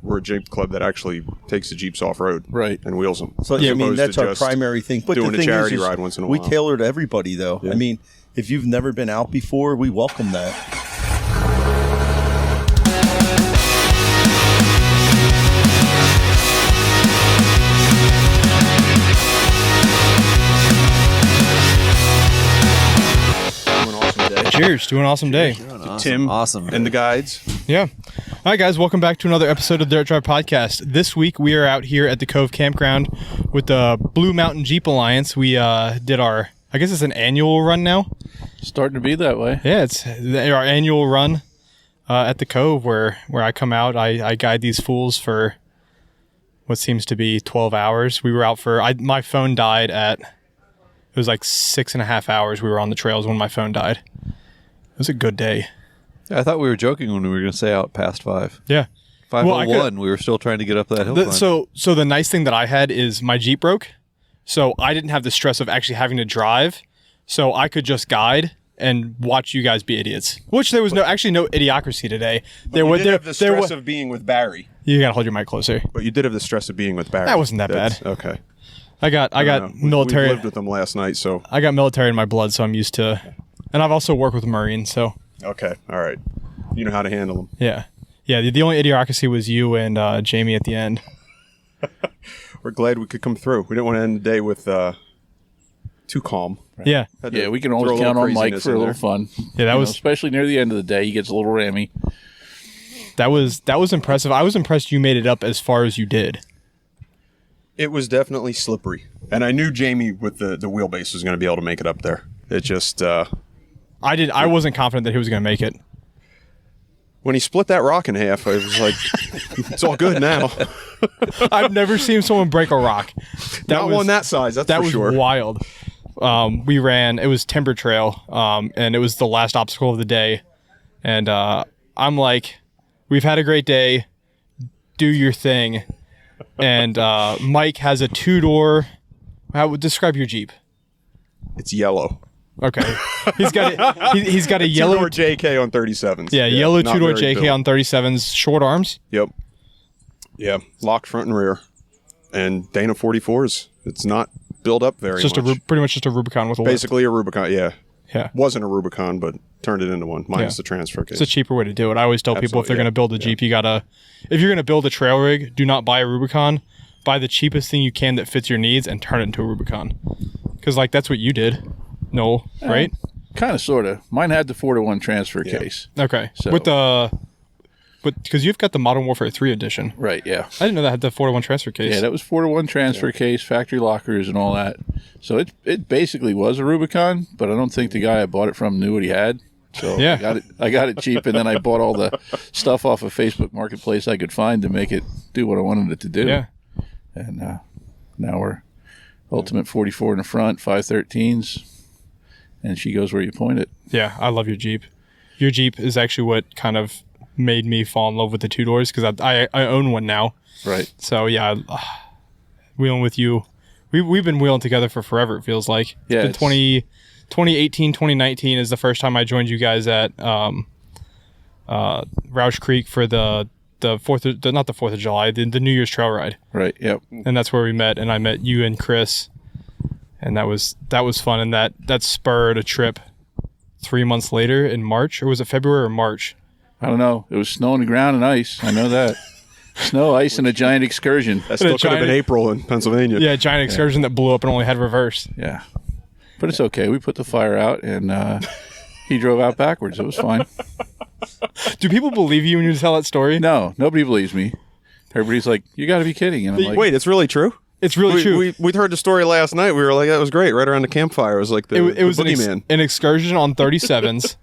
we're a Jeep club that actually takes the Jeeps off-road. Right. And wheels them. So, I mean, that's our primary thing. But doing the thing a charity is ride once in a we while. tailor to everybody, though. Yeah. I mean, if you've never been out before, we welcome that. Cheers to an awesome day. Tim awesome and the guides. Yeah. All right, guys. Welcome back to another episode of the Dirt Drive Podcast. This week, we are out here at the Cove Campground with the Blue Mountain Jeep Alliance. We did our, I guess it's an annual run now. Starting to be that way. Yeah, it's our annual run at the Cove where I come out. I guide these fools for what seems to be 12 hours. We were out for, my phone died at, it was like 6.5 hours we were on the trails when my phone died. It was a good day. Yeah, I thought we were joking when we were going to say out past 5. Yeah. 5:01, we were still trying to get up that hill climb. So the nice thing that I had is my Jeep broke. So I didn't have the stress of actually having to drive. So I could just guide and watch you guys be idiots. Which there was no idiocracy today. But you did have the stress of being with Barry. You got to hold your mic closer. But you did have the stress of being with Barry. That wasn't that bad. Okay. I got military. We lived with them last night, so. I got military in my blood, so I'm used to. And I've also worked with Marines, so. Okay, all right. You know how to handle them. Yeah. Yeah, the only idiocracy was you and Jamie at the end. We're glad we could come through. We didn't want to end the day with too calm. Right? Yeah. Yeah, we can always count on Mike for a little fun. Yeah, that was especially near the end of the day. He gets a little rammy. That was impressive. I was impressed you made it up as far as you did. It was definitely slippery. And I knew Jamie with the wheelbase was going to be able to make it up there. It just... I wasn't confident that he was going to make it. When he split that rock in half, I was like, it's all good now. I've never seen someone break a rock. Not one that size, that's for sure. That was wild. We ran, it was Timber Trail, and it was the last obstacle of the day. And I'm like, we've had a great day. Do your thing. And Mike has a 2-door. How would describe your Jeep? It's yellow. Okay. He's got a yellow 2-door JK on 37s. Yeah, yellow 2-door JK on 37s, short arms. Yep. Yeah, locked front and rear. And Dana 44s. It's not built up very much. Pretty much just a Rubicon with a Basically a Rubicon, yeah. Yeah. Wasn't a Rubicon, but turned it into one, minus the transfer case. It's a cheaper way to do it. I always tell people if they're going to build a Jeep, if you're going to build a trail rig, do not buy a Rubicon. Buy the cheapest thing you can that fits your needs and turn it into a Rubicon. Because, that's what you did. No, right? Kind of, sort of. Mine had the 4-to-1 transfer case. Okay. So. Because you've got the Modern Warfare 3 edition. Right, yeah. I didn't know that had the 4-to-1 transfer case. Yeah, that was 4-to-1 transfer case, factory lockers and all that. So it basically was a Rubicon, but I don't think the guy I bought it from knew what he had. So yeah. I got it cheap, and then I bought all the stuff off of Facebook Marketplace I could find to make it do what I wanted it to do. Yeah. And now we're Ultimate 44 in the front, 513s. And she goes where you point it. Yeah, I love your Jeep. Your Jeep is actually what kind of made me fall in love with the 2 doors because I own one now. Right. So, yeah, wheeling with you. We've been wheeling together for forever, it feels like. Yeah. 2018, 2019 is the first time I joined you guys at Roush Creek for the 4th, not the 4th of July, the New Year's trail ride. Right, yep. And that's where we met, and I met you and Chris. And that was fun, and that spurred a trip 3 months later in March, or was it February or March? I don't know. It was snow on the ground and ice. I know that. Snow, ice, and a giant excursion. That still could have been April in Pennsylvania. Yeah, a giant excursion that blew up and only had reverse. Yeah. But it's okay. We put the fire out, and he drove out backwards. It was fine. Do people believe you when you tell that story? No, nobody believes me. Everybody's like, you got to be kidding. And I'm like, wait, it's really true? It's really true. We heard the story last night. We were like, that was great. Right around the campfire. It was like it was boogeyman. An excursion on 37s.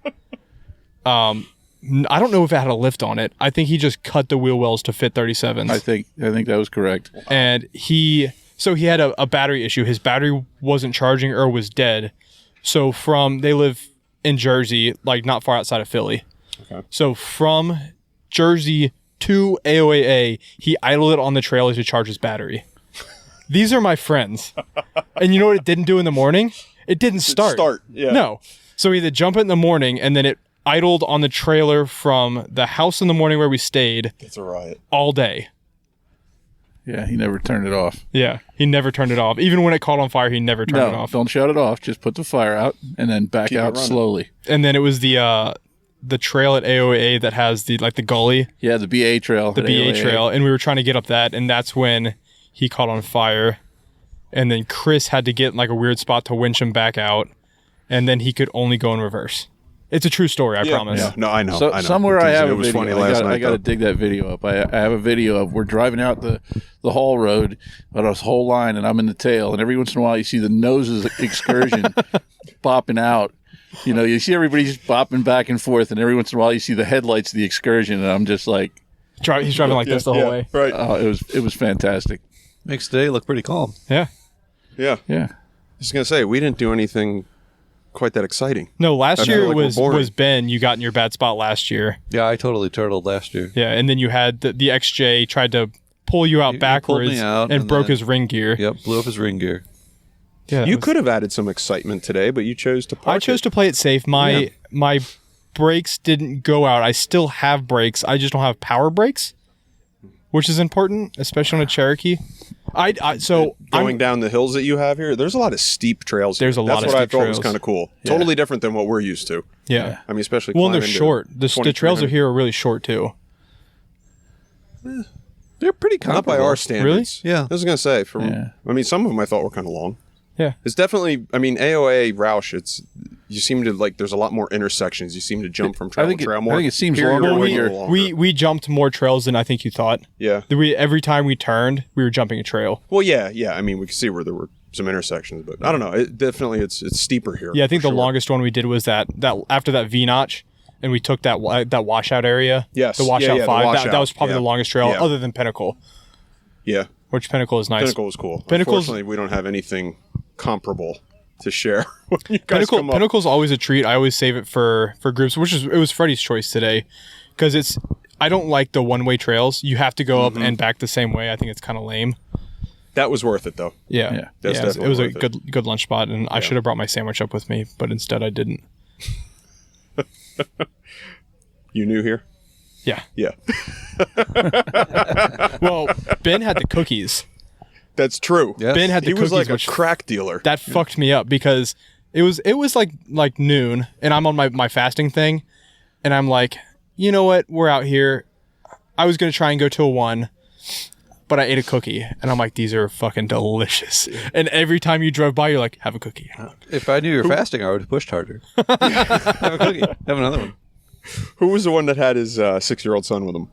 I don't know if it had a lift on it. I think he just cut the wheel wells to fit 37s. I think that was correct. And he had a battery issue. His battery wasn't charging or was dead. So they live in Jersey, like not far outside of Philly. Okay. So from Jersey to AOAA, he idled it on the trailer to charge his battery. These are my friends. And you know what it didn't do in the morning? It didn't start. Yeah. No. So he had to jump it in the morning, and then idled on the trailer from the house in the morning where we stayed It's a riot. all day. Yeah, he never turned it off. Yeah, he never turned it off. Even when it caught on fire, he never turned it off. Don't shut it off. Just put the fire out and then back Keep it out running. slowly. And then it was the trail at AOA that has the gully, Yeah, the BA trail. the BA trail, and we were trying to get up that, and that's when he caught on fire. And then Chris had to get like a weird spot to winch him back out, and then he could only go in reverse. It's a true story, I promise. Yeah. No, I know. So I know. somewhere I have it a was video. funny last night. I got to dig that video up. I have a video of we're driving out the haul road on this whole line, and I'm in the tail. And every once in a while, you see the noses excursion bopping out. You know, you see everybody just bopping back and forth, and every once in a while, you see the headlights of the excursion, and I'm just like, He's driving like this the whole way. Right. it was fantastic. Makes the day look pretty calm. Yeah. Yeah. Yeah. I was gonna say we didn't do anything quite that exciting. No, last I feel year like we're was boring. Ben. You got in your bad spot last year. Yeah, I totally turtled last year. Yeah, and then you had the XJ tried to pull you out He pulled backwards me out, and and broke then- his ring gear. Yep, blew up his ring gear. Yeah, You could have added some excitement today, but you chose to. I chose to play it safe. My brakes didn't go out. I still have brakes. I just don't have power brakes, which is important, especially on a Cherokee. So going down the hills that you have here. There's a lot of steep trails. There's here. a lot That's of what I steep thought was trails. kind of cool. Totally different than what we're used to. Yeah. I mean, especially Well, and they're climbing to short. The trails 2,300. here are really short too. They're pretty Not comparable. by our standards. Yeah. I was gonna say. Yeah. I mean, some of them I thought were kind of long. Yeah. It's definitely. I mean, AOA Roush. You seem to like. There's a lot more intersections. You seem to jump from trail I think to it- trail more. I think it seems Here, longer you're when a you're- little longer. We jumped more trails than I think you thought. Yeah. Every time we turned, we were jumping a trail. Well, yeah. I mean, we could see where there were some intersections, but I don't know. It definitely it's steeper here. Yeah, I think for the sure. longest one we did was that after that V notch, and we took that washout area. Yes. The washout Yeah, the 5. washout. That was probably the Yeah. longest trail, Yeah. other than Pinnacle, Yeah. which Pinnacle is nice. Pinnacle was cool. Pinnacle's- Unfortunately, we don't have anything comparable to share. When you guys come up. Pinnacle's always a treat. I always save it for groups, it was Freddie's choice today, because I don't like the one-way trails. You have to go up and back the same way. I think it's kind of lame. That was worth it, though. Yeah, That's it definitely was a worth it. good lunch spot, and I should have brought my sandwich up with me, but instead I didn't. You new here? Yeah. Yeah. Well, Ben had the cookies. That's true. Yes. Ben had the He cookies, was like a which crack dealer. that fucked me up because it was like noon, and I'm on my fasting thing, and I'm like, you know what? We're out here. I was gonna try and go to a 1, but I ate a cookie, and I'm like, these are fucking delicious. And every time you drove by, you're like, have a cookie. If I knew you were fasting, I would have pushed harder. Have a cookie. Have another one. Who was the one that had his 6-year-old son with him?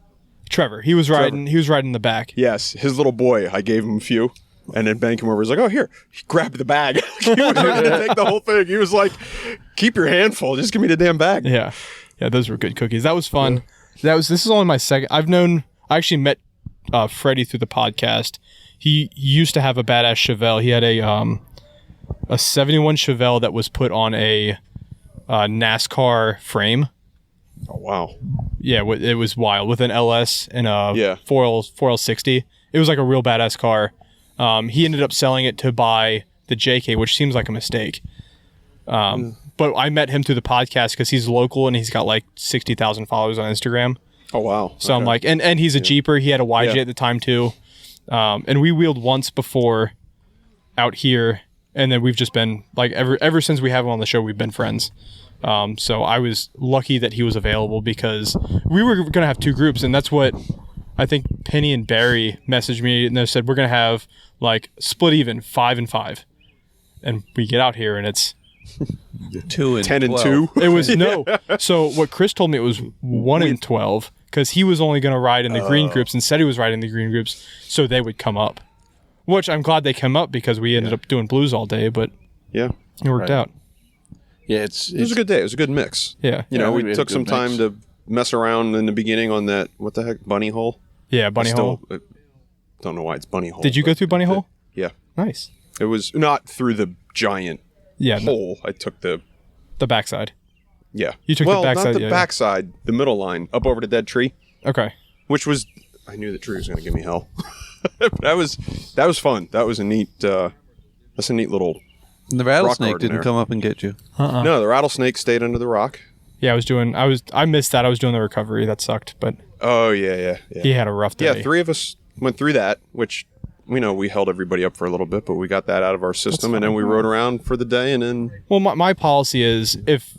Trevor, he was riding in the back. Yes, his little boy. I gave him a few. And then Ben came over. He's like, "Oh, here." He grabbed the bag. He was ready to take the whole thing. He was like, "Keep your handful. Just give me the damn bag." Yeah, those were good cookies. That was fun. This is only my second. I actually met Freddie through the podcast. He used to have a badass Chevelle. He had a 71 Chevelle that was put on a NASCAR frame. Oh wow. Yeah, it was wild with an LS and a Yeah. 4L60. It was like a real badass car. He ended up selling it to buy the JK, which seems like a mistake. But I met him through the podcast because he's local and he's got like 60,000 followers on Instagram. Oh wow. So I'm like, and he's a Jeeper. He had a YJ Yeah. at the time too. And we wheeled once before out here, and then we've just been like ever since we have him on the show, we've been friends. So I was lucky that he was available because we were going to have 2 groups, and that's what I think Penny and Barry messaged me, and they said we're going to have like split even 5 and 5. And we get out here and it's 2 and 10 and 12. 2. it was no. So what Chris told me, it was 1 and 12 because he was only going to ride in the green groups and said he was riding the green groups so they would come up. Which I'm glad they come up because we ended up doing blues all day, but Yeah. it worked out. Yeah, It was a good day. It was a good mix. Yeah. You know, we we had took a some good time mix. to mess around in the beginning on that. What the heck, bunny hole? Yeah, Bunny Hole. Don't know why it's bunny hole. Did you go but through Bunny Hole? Yeah, Nice. it was not through the giant Yeah, hole. I took the backside. yeah. You took the well, backside, not the yeah. backside, the middle line up over the dead tree, Okay. which was I knew the tree was going to give me hell. that was fun. That was a neat. That's a neat little. And the rattlesnake garden didn't there. come up and get you. No, the rattlesnake stayed under the rock. Yeah, I missed that. I was doing the recovery. That sucked, but Oh yeah. he had a rough day. Yeah, 3 of us went through that, which we held everybody up for a little bit, but we got that out of our system, and then we rode around for the day, and then Well, my policy is if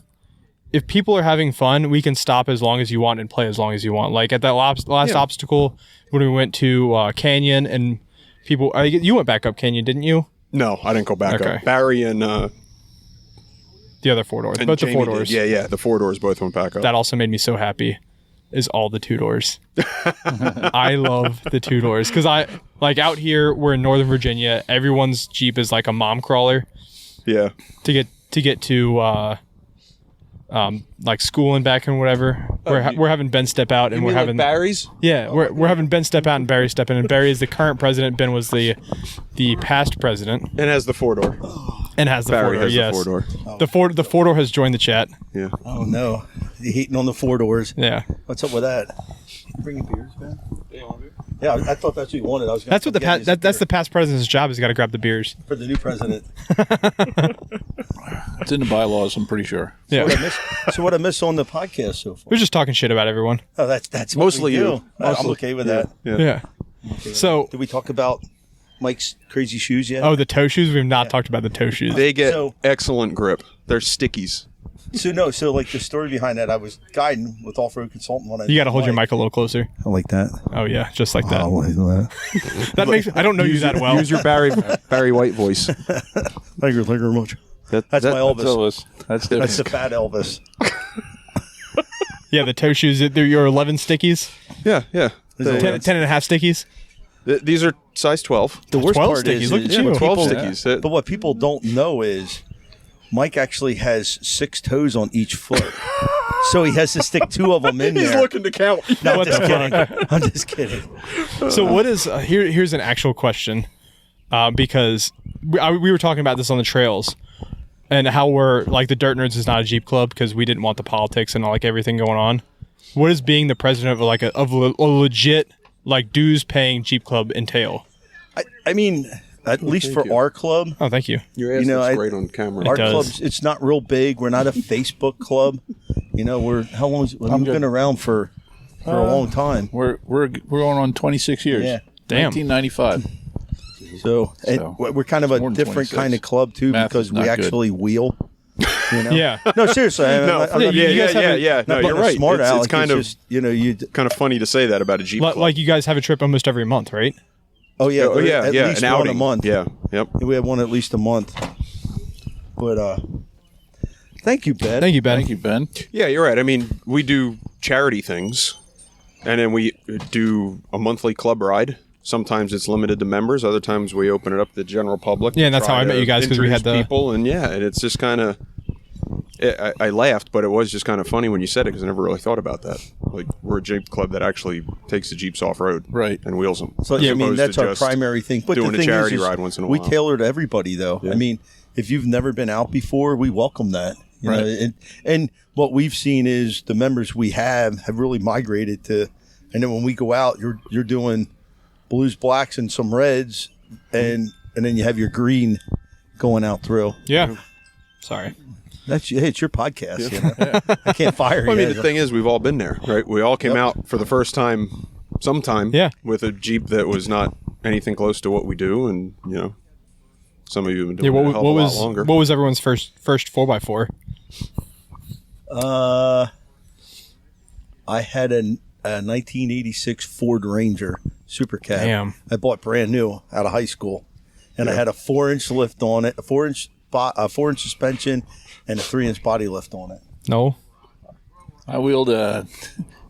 people are having fun, we can stop as long as you want and play as long as you want. Like at that last obstacle when we went to Canyon, and people, you went back up Canyon, didn't you? no, I didn't go back Okay. up. Barry and The other 4 doors, and both the Jamie 4 did. doors. Yeah, the 4 doors both went back up. That also made me so happy. Is all the 2 doors. I love the 2 doors because out here we're in Northern Virginia. Everyone's Jeep is like a mom crawler Yeah. to get to like school and back and whatever. We're having Ben step out and we're having Barry's. we're having Ben step out and Barry step in. And Barry is the current president. Ben was the past president And has the 4-door. and has the Barry 4-door. has Yes, the 4-door. the 4-door has joined the chat. Yeah. Oh no, you hating on the 4 doors? Yeah, What's up with that? Bringing beers, man. Yeah, I thought that's what you wanted. I was. that's what that's the past president's job. Is got to grab the beers. for the new president. It's in the bylaws, I'm pretty sure. Yeah, So what I missed on the podcast so far? we're just talking shit about everyone. Oh, that's what Mostly we do. you. I'm okay with that. Yeah. So, Did we talk about Mike's crazy shoes yet? oh, the toe shoes. We've not talked about the toe shoes. They get So- excellent grip. They're stickies. So like the story behind that, I was guiding with off-road consultant when I. You got to hold your mic a little closer. I like that. Oh yeah, just like that. like that. That makes. I don't know you that well. Use your Barry White voice. Thank you very much. That's That's my Elvis. Elvis. That's different. That's the fat Elvis. Yeah, the toe shoes. They're your 11 stickies. Yeah. 10 and a half stickies. These are size 12. The worst 12 part stickies. is, Look at is you. what 12 people- stickies. But what people don't know is Mike actually has 6 toes on each foot. So he has to stick 2 of them in He's there. looking to count. No, What I'm just the kidding. I'm just kidding. So what is here's an actual question, because we were talking about this on the trails, and how we're like the Dirt Nerds is not a Jeep club because we didn't want the politics and like everything going on. What does being the president of like a legit like dues paying Jeep club entail? I mean, at least for you. our club, Oh, thank you. Your ass You know, looks I- great on camera. our does. club's it's not real big. We're not a Facebook club. You know, we've been around for a long time. We're going on 26 years. Yeah. Damn. 1995. So, and So, we're kind of a more than different 26. kind of club too Math because is we not good. actually wheel. You know? Yeah. No, seriously. I'm not yeah, you yeah, guys have a- yeah. No, not you're putting a right. smart It's aleck, kind of just, you kind of funny to say that about a Jeep club. Like you guys have a trip almost every month, right? oh yeah, Oh yeah, at yeah. least An one outing. a month. Yeah. Yep. We have one at least a month. But thank you, Ben. Thank you, Ben. Thank you, Ben. Yeah, you're right. I mean, we do charity things, and then we do a monthly club ride. Sometimes it's limited to members. Other times we open it up to the general public. Yeah, and to that's how try I met to you guys, 'cause we had introduce the- people, and and it's just kind of. I laughed, but it was just kind of funny when you said it because I never really thought about that. Like we're a Jeep club that actually takes the Jeeps off road, Right. and wheels them. So, as I mean, opposed that's to our just primary thing. But doing the a thing charity is, ride once in a we while. tailor to everybody, though. I mean, if you've never been out before, we welcome that. You know, and what we've seen is the members we have really migrated to. And then when we go out, you're doing blues, blacks, and some reds, and then you have your green going out through. Yeah. Sorry. It's your podcast. You know? I can't fire you. Well, I mean, the thing is, we've all been there, right? We all came out for the first time, sometime, Yeah. with a Jeep that was not anything close to what we do, and some of you have been Yeah. doing it a hell of a lot longer. What was everyone's first 4x4? I had a 1986 Ford Ranger Super Cab. Damn. I bought brand new out of high school, and I had a 4-inch lift on it, a 4-inch suspension, and a 3-inch body lift on it. No. I wheeled a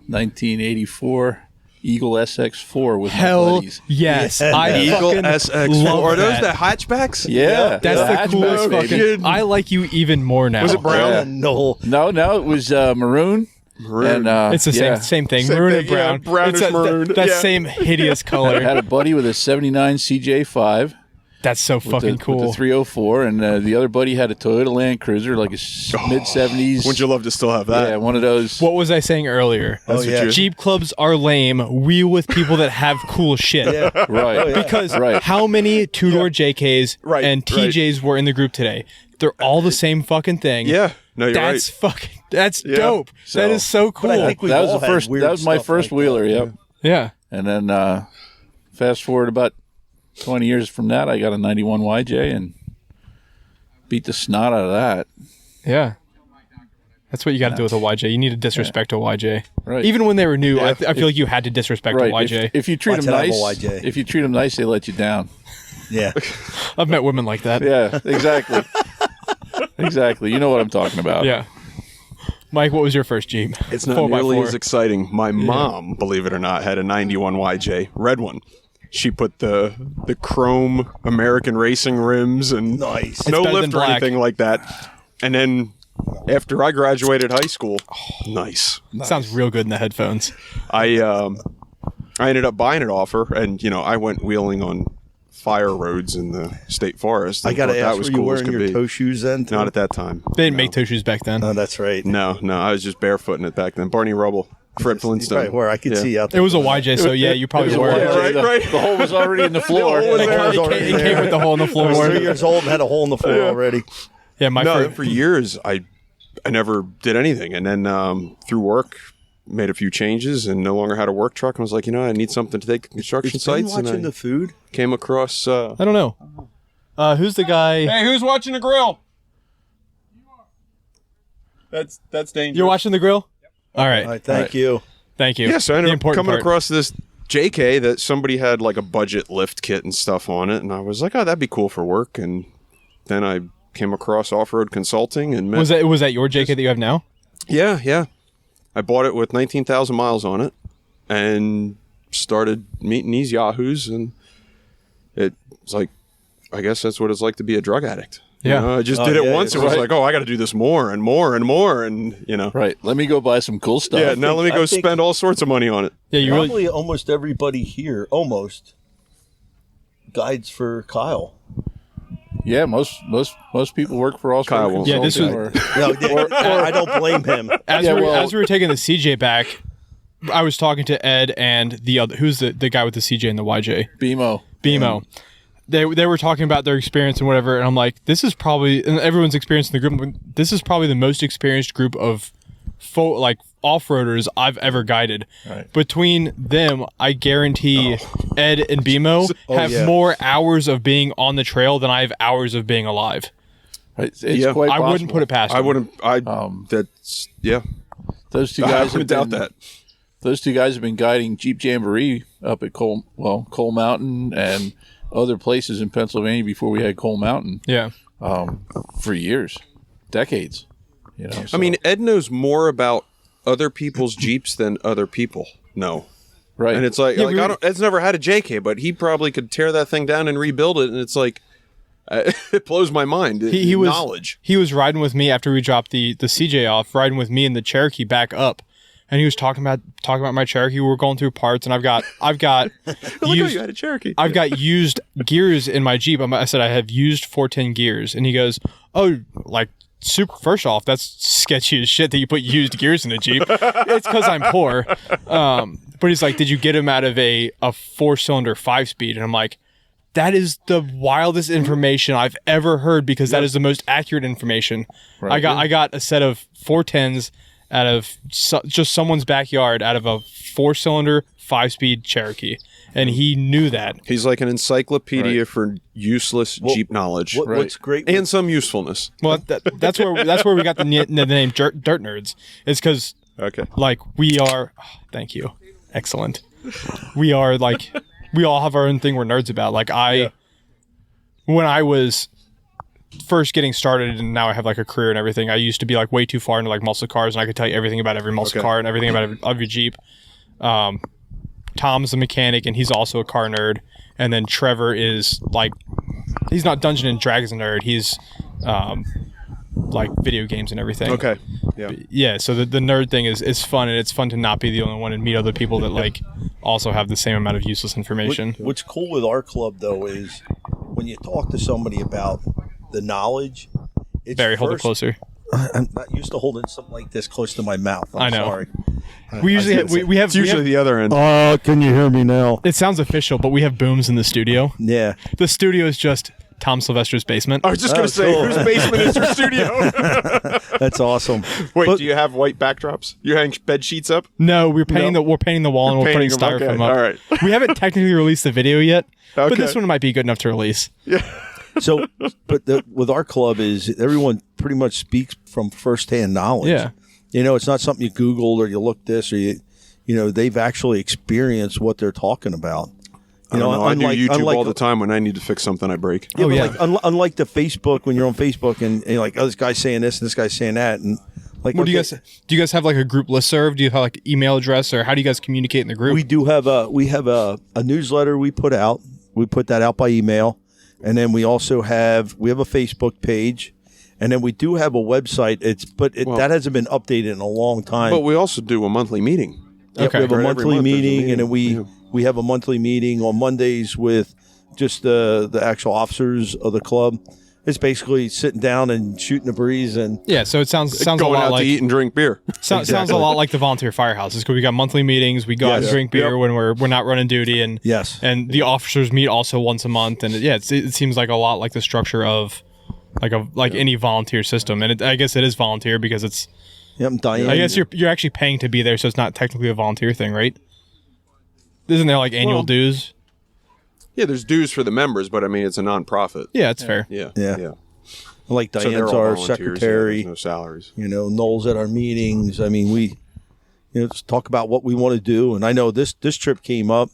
1984 Eagle SX4 with my Hell buddies. yes. Yeah. I Eagle fucking SX4. love Are those that. the hatchbacks? Yeah. That's the coolest hatchback, fucking. baby. I like you even more now. Was it brown? Yeah. No. No, it was maroon. Maroon. And, It's the same thing. Same Maroon thing, and brown. yeah, brownish It's maroon, that yeah. same hideous I color. had a buddy with a 79 CJ5. That's so fucking With cool. the 304, and the other buddy had a Toyota Land Cruiser, like a mid 70s. Wouldn't you love to still have that? Yeah, one of those. What was I saying earlier? Oh, yeah. Jeep clubs are lame. We with people that have cool shit. Yeah. Right. Because Right. how many two-door JKs Right, and TJs were in the group today? They're all the same fucking thing. Yeah. No, you're That's right. fucking That's dope. So- that is so cool. But I think we've That was all the had first. weird That was my stuff first like wheeler. that. Yep. yeah. And then fast forward about 20 years from that, I got a 91 YJ and beat the snot out of that. Yeah. That's what you got to do with a YJ. You need to disrespect a YJ. Right. Even when they were new, I feel like you had to disrespect a Right. YJ. If you treat Watch them it, I have a nice, YJ. if you treat them nice, they let you down. Yeah. I've met women like that. Yeah, exactly. Exactly. You know what I'm talking about. Yeah. Mike, what was your first Jeep? It's not 4x4. nearly as exciting. My mom, believe it or not, had a 91 YJ, red one. She put the chrome American racing rims and Nice. no It's better lift than or black. anything like that. And then after I graduated high school, nice. Sounds real good in the headphones. I ended up buying it off her, and I went wheeling on fire roads in the state forest. I got to thought ask, that was were you cool as wearing could your be. toe shoes then? too? Not at that time. They didn't make toe shoes back then. Oh, that's right. No, I was just barefooting it back then. Barney Rubble, Fred You Flintstone. probably were. I could Yeah. see you out It there. was a YJ, so yeah, you probably It was a were. YJ. right, the, right. the hole was already in the floor. hole was It there. came, was already it came there. with the hole in the I floor. was 3 years old and had a hole in the floor already. Yeah, my No, first. for years I never did anything, and then through work made a few changes and no longer had a work truck. And was like, I need something to take to construction Is Ben sites, and watching I the food? came across. I don't know. Who's the guy? Hey, who's watching the grill? That's dangerous. You're watching the grill? All right. All right, thank you. Thank you. Yeah, so I The ended up important coming part. across this JK that somebody had like a budget lift kit and stuff on it, and I was like, oh, that'd be cool for work. And then I came across off-road consulting and met. Was that your JK that you have now? Yeah. I bought it with 19,000 miles on it and started meeting these yahoos, and it's like, I guess that's what it's like to be a drug addict. Yeah. I just Oh, did it yeah, once. It it's was right. like, oh, I got to do this more and more and more, and Right. Let me go buy some cool stuff. Yeah, now let me I go think- spend all sorts of money on it. Yeah, you Probably really. almost everybody here, guides for Kyle. Yeah, most people work for Offroad Kyle won't. Yeah, this Consulting was- or- I don't blame him. As, Yeah, we were, well- as we were taking the CJ back, I was talking to Ed and the other. Who's the guy with the CJ and the YJ? BMO. BMO. They were talking about their experience and whatever, and I'm like, this is probably, and everyone's experience in the group. This is probably the most experienced group of off-roaders I've ever guided. Right. Between them, I guarantee Ed and BMO have yeah. more hours of being on the trail than I have hours of being alive. Right. It's Yeah. quite I wouldn't possible. put it past I them. wouldn't. That's yeah. Those two I guys wouldn't doubt that. Those two guys have been guiding Jeep Jamboree up at Coal Mountain and other places in Pennsylvania before we had Coal Mountain Yeah. for years, decades. I mean, Ed knows more about other people's Jeeps than other people know. right. And it's like, Yeah, we I were- don't, Ed's never had a JK, but he probably could tear that thing down and rebuild it. And it's like, it blows my mind. He was knowledge. He was riding with me after we dropped the CJ off, riding with me in the Cherokee back up, and he was talking about my Cherokee. We were going through parts, and I've got used, you had a Cherokee. I've got used gears in my Jeep. I said I have used 410 gears, and he goes, "Oh, like super." First off, that's sketchy as shit that you put used gears in a Jeep. It's because I'm poor. But he's like, "Did you get them out of a 4-cylinder 5-speed?" And I'm like, that is the wildest information I've ever heard, because that is the most accurate information. Right. I got a set of 410s out of just someone's backyard out of a 4-cylinder 5-speed Cherokee, and he knew that. He's like an encyclopedia Right. for useless Jeep knowledge What's great? and some usefulness. Well, that's where we got the name Dirt Nerds. It's because Okay. like we are. Thank you, excellent. We are like we all have our own thing we're nerds about. Like when I was first getting started, and now I have like a career and everything, I used to be like way too far into like muscle cars, and I could tell you everything about every muscle Okay. car and everything about every Jeep. Tom's a mechanic, and he's also a car nerd. And then Trevor is like, he's not Dungeon and Dragons nerd. He's like video games and everything. Okay. Yeah. Yeah, so the nerd thing is fun, and it's fun to not be the only one and meet other people that like also have the same amount of useless information. What's cool with our club though is when you talk to somebody about the knowledge, it's Barry, hold it first- closer. I'm not used to holding something like this close to my mouth. I'm I know. sorry. We usually we have, It's usually the other end. Can you hear me now? it sounds official, but we have booms in the studio. Yeah. The studio is just Tom Sylvester's basement. I was just going to say, cool. whose basement is your studio? That's awesome. Wait, But- do you have white backdrops? You hang bed sheets up? No, we're painting the wall and we're putting Painting them, styrofoam okay, up. all right. We haven't technically released the video yet, but Okay. this one might be good enough to release. So, but with our club is everyone pretty much speaks from firsthand knowledge. Yeah. You know, it's not something you Googled or you looked this or you know, they've actually experienced what they're talking about. I don't know. I do YouTube all the time when I need to fix something I break. Yeah, Oh, but yeah. like unlike the Facebook, when you're on Facebook and you're like, oh, this guy's saying this and this guy's saying that, and like, What do you guys have like a group listserv? Do you have like email address, or how do you guys communicate in the group? We do have a newsletter we put out. We put that out by email, and then we also have a Facebook page, and then we do have a website. That hasn't been updated in a long time. But we also do a monthly meeting. Yep, Okay. we have a Every monthly month there's a meeting, and then meeting. we have a monthly meeting on Mondays with just the actual officers of the club. It's basically sitting down and shooting the breeze, and yeah, so it sounds a Going lot out like to eat and drink beer. sounds a lot like the volunteer firehouses, because we got monthly meetings. We go out and Yes. drink beer Yep. when we're not running duty, and yes, and the officers meet also once a month. And it seems like a lot like the structure of like any volunteer system. And I guess it is volunteer because it's. yep, Diane. I guess you're actually paying to be there, so it's not technically a volunteer thing, right? Isn't there like annual dues? Yeah, there's dues for the members, but I mean, it's a non-profit. Yeah, it's fair. Yeah. Yeah. like So they're Diane's all our volunteers, yeah, secretary. there's no salaries. You know, Noel's at our meetings. I mean, we, just talk about what we want to do. And I know this trip came up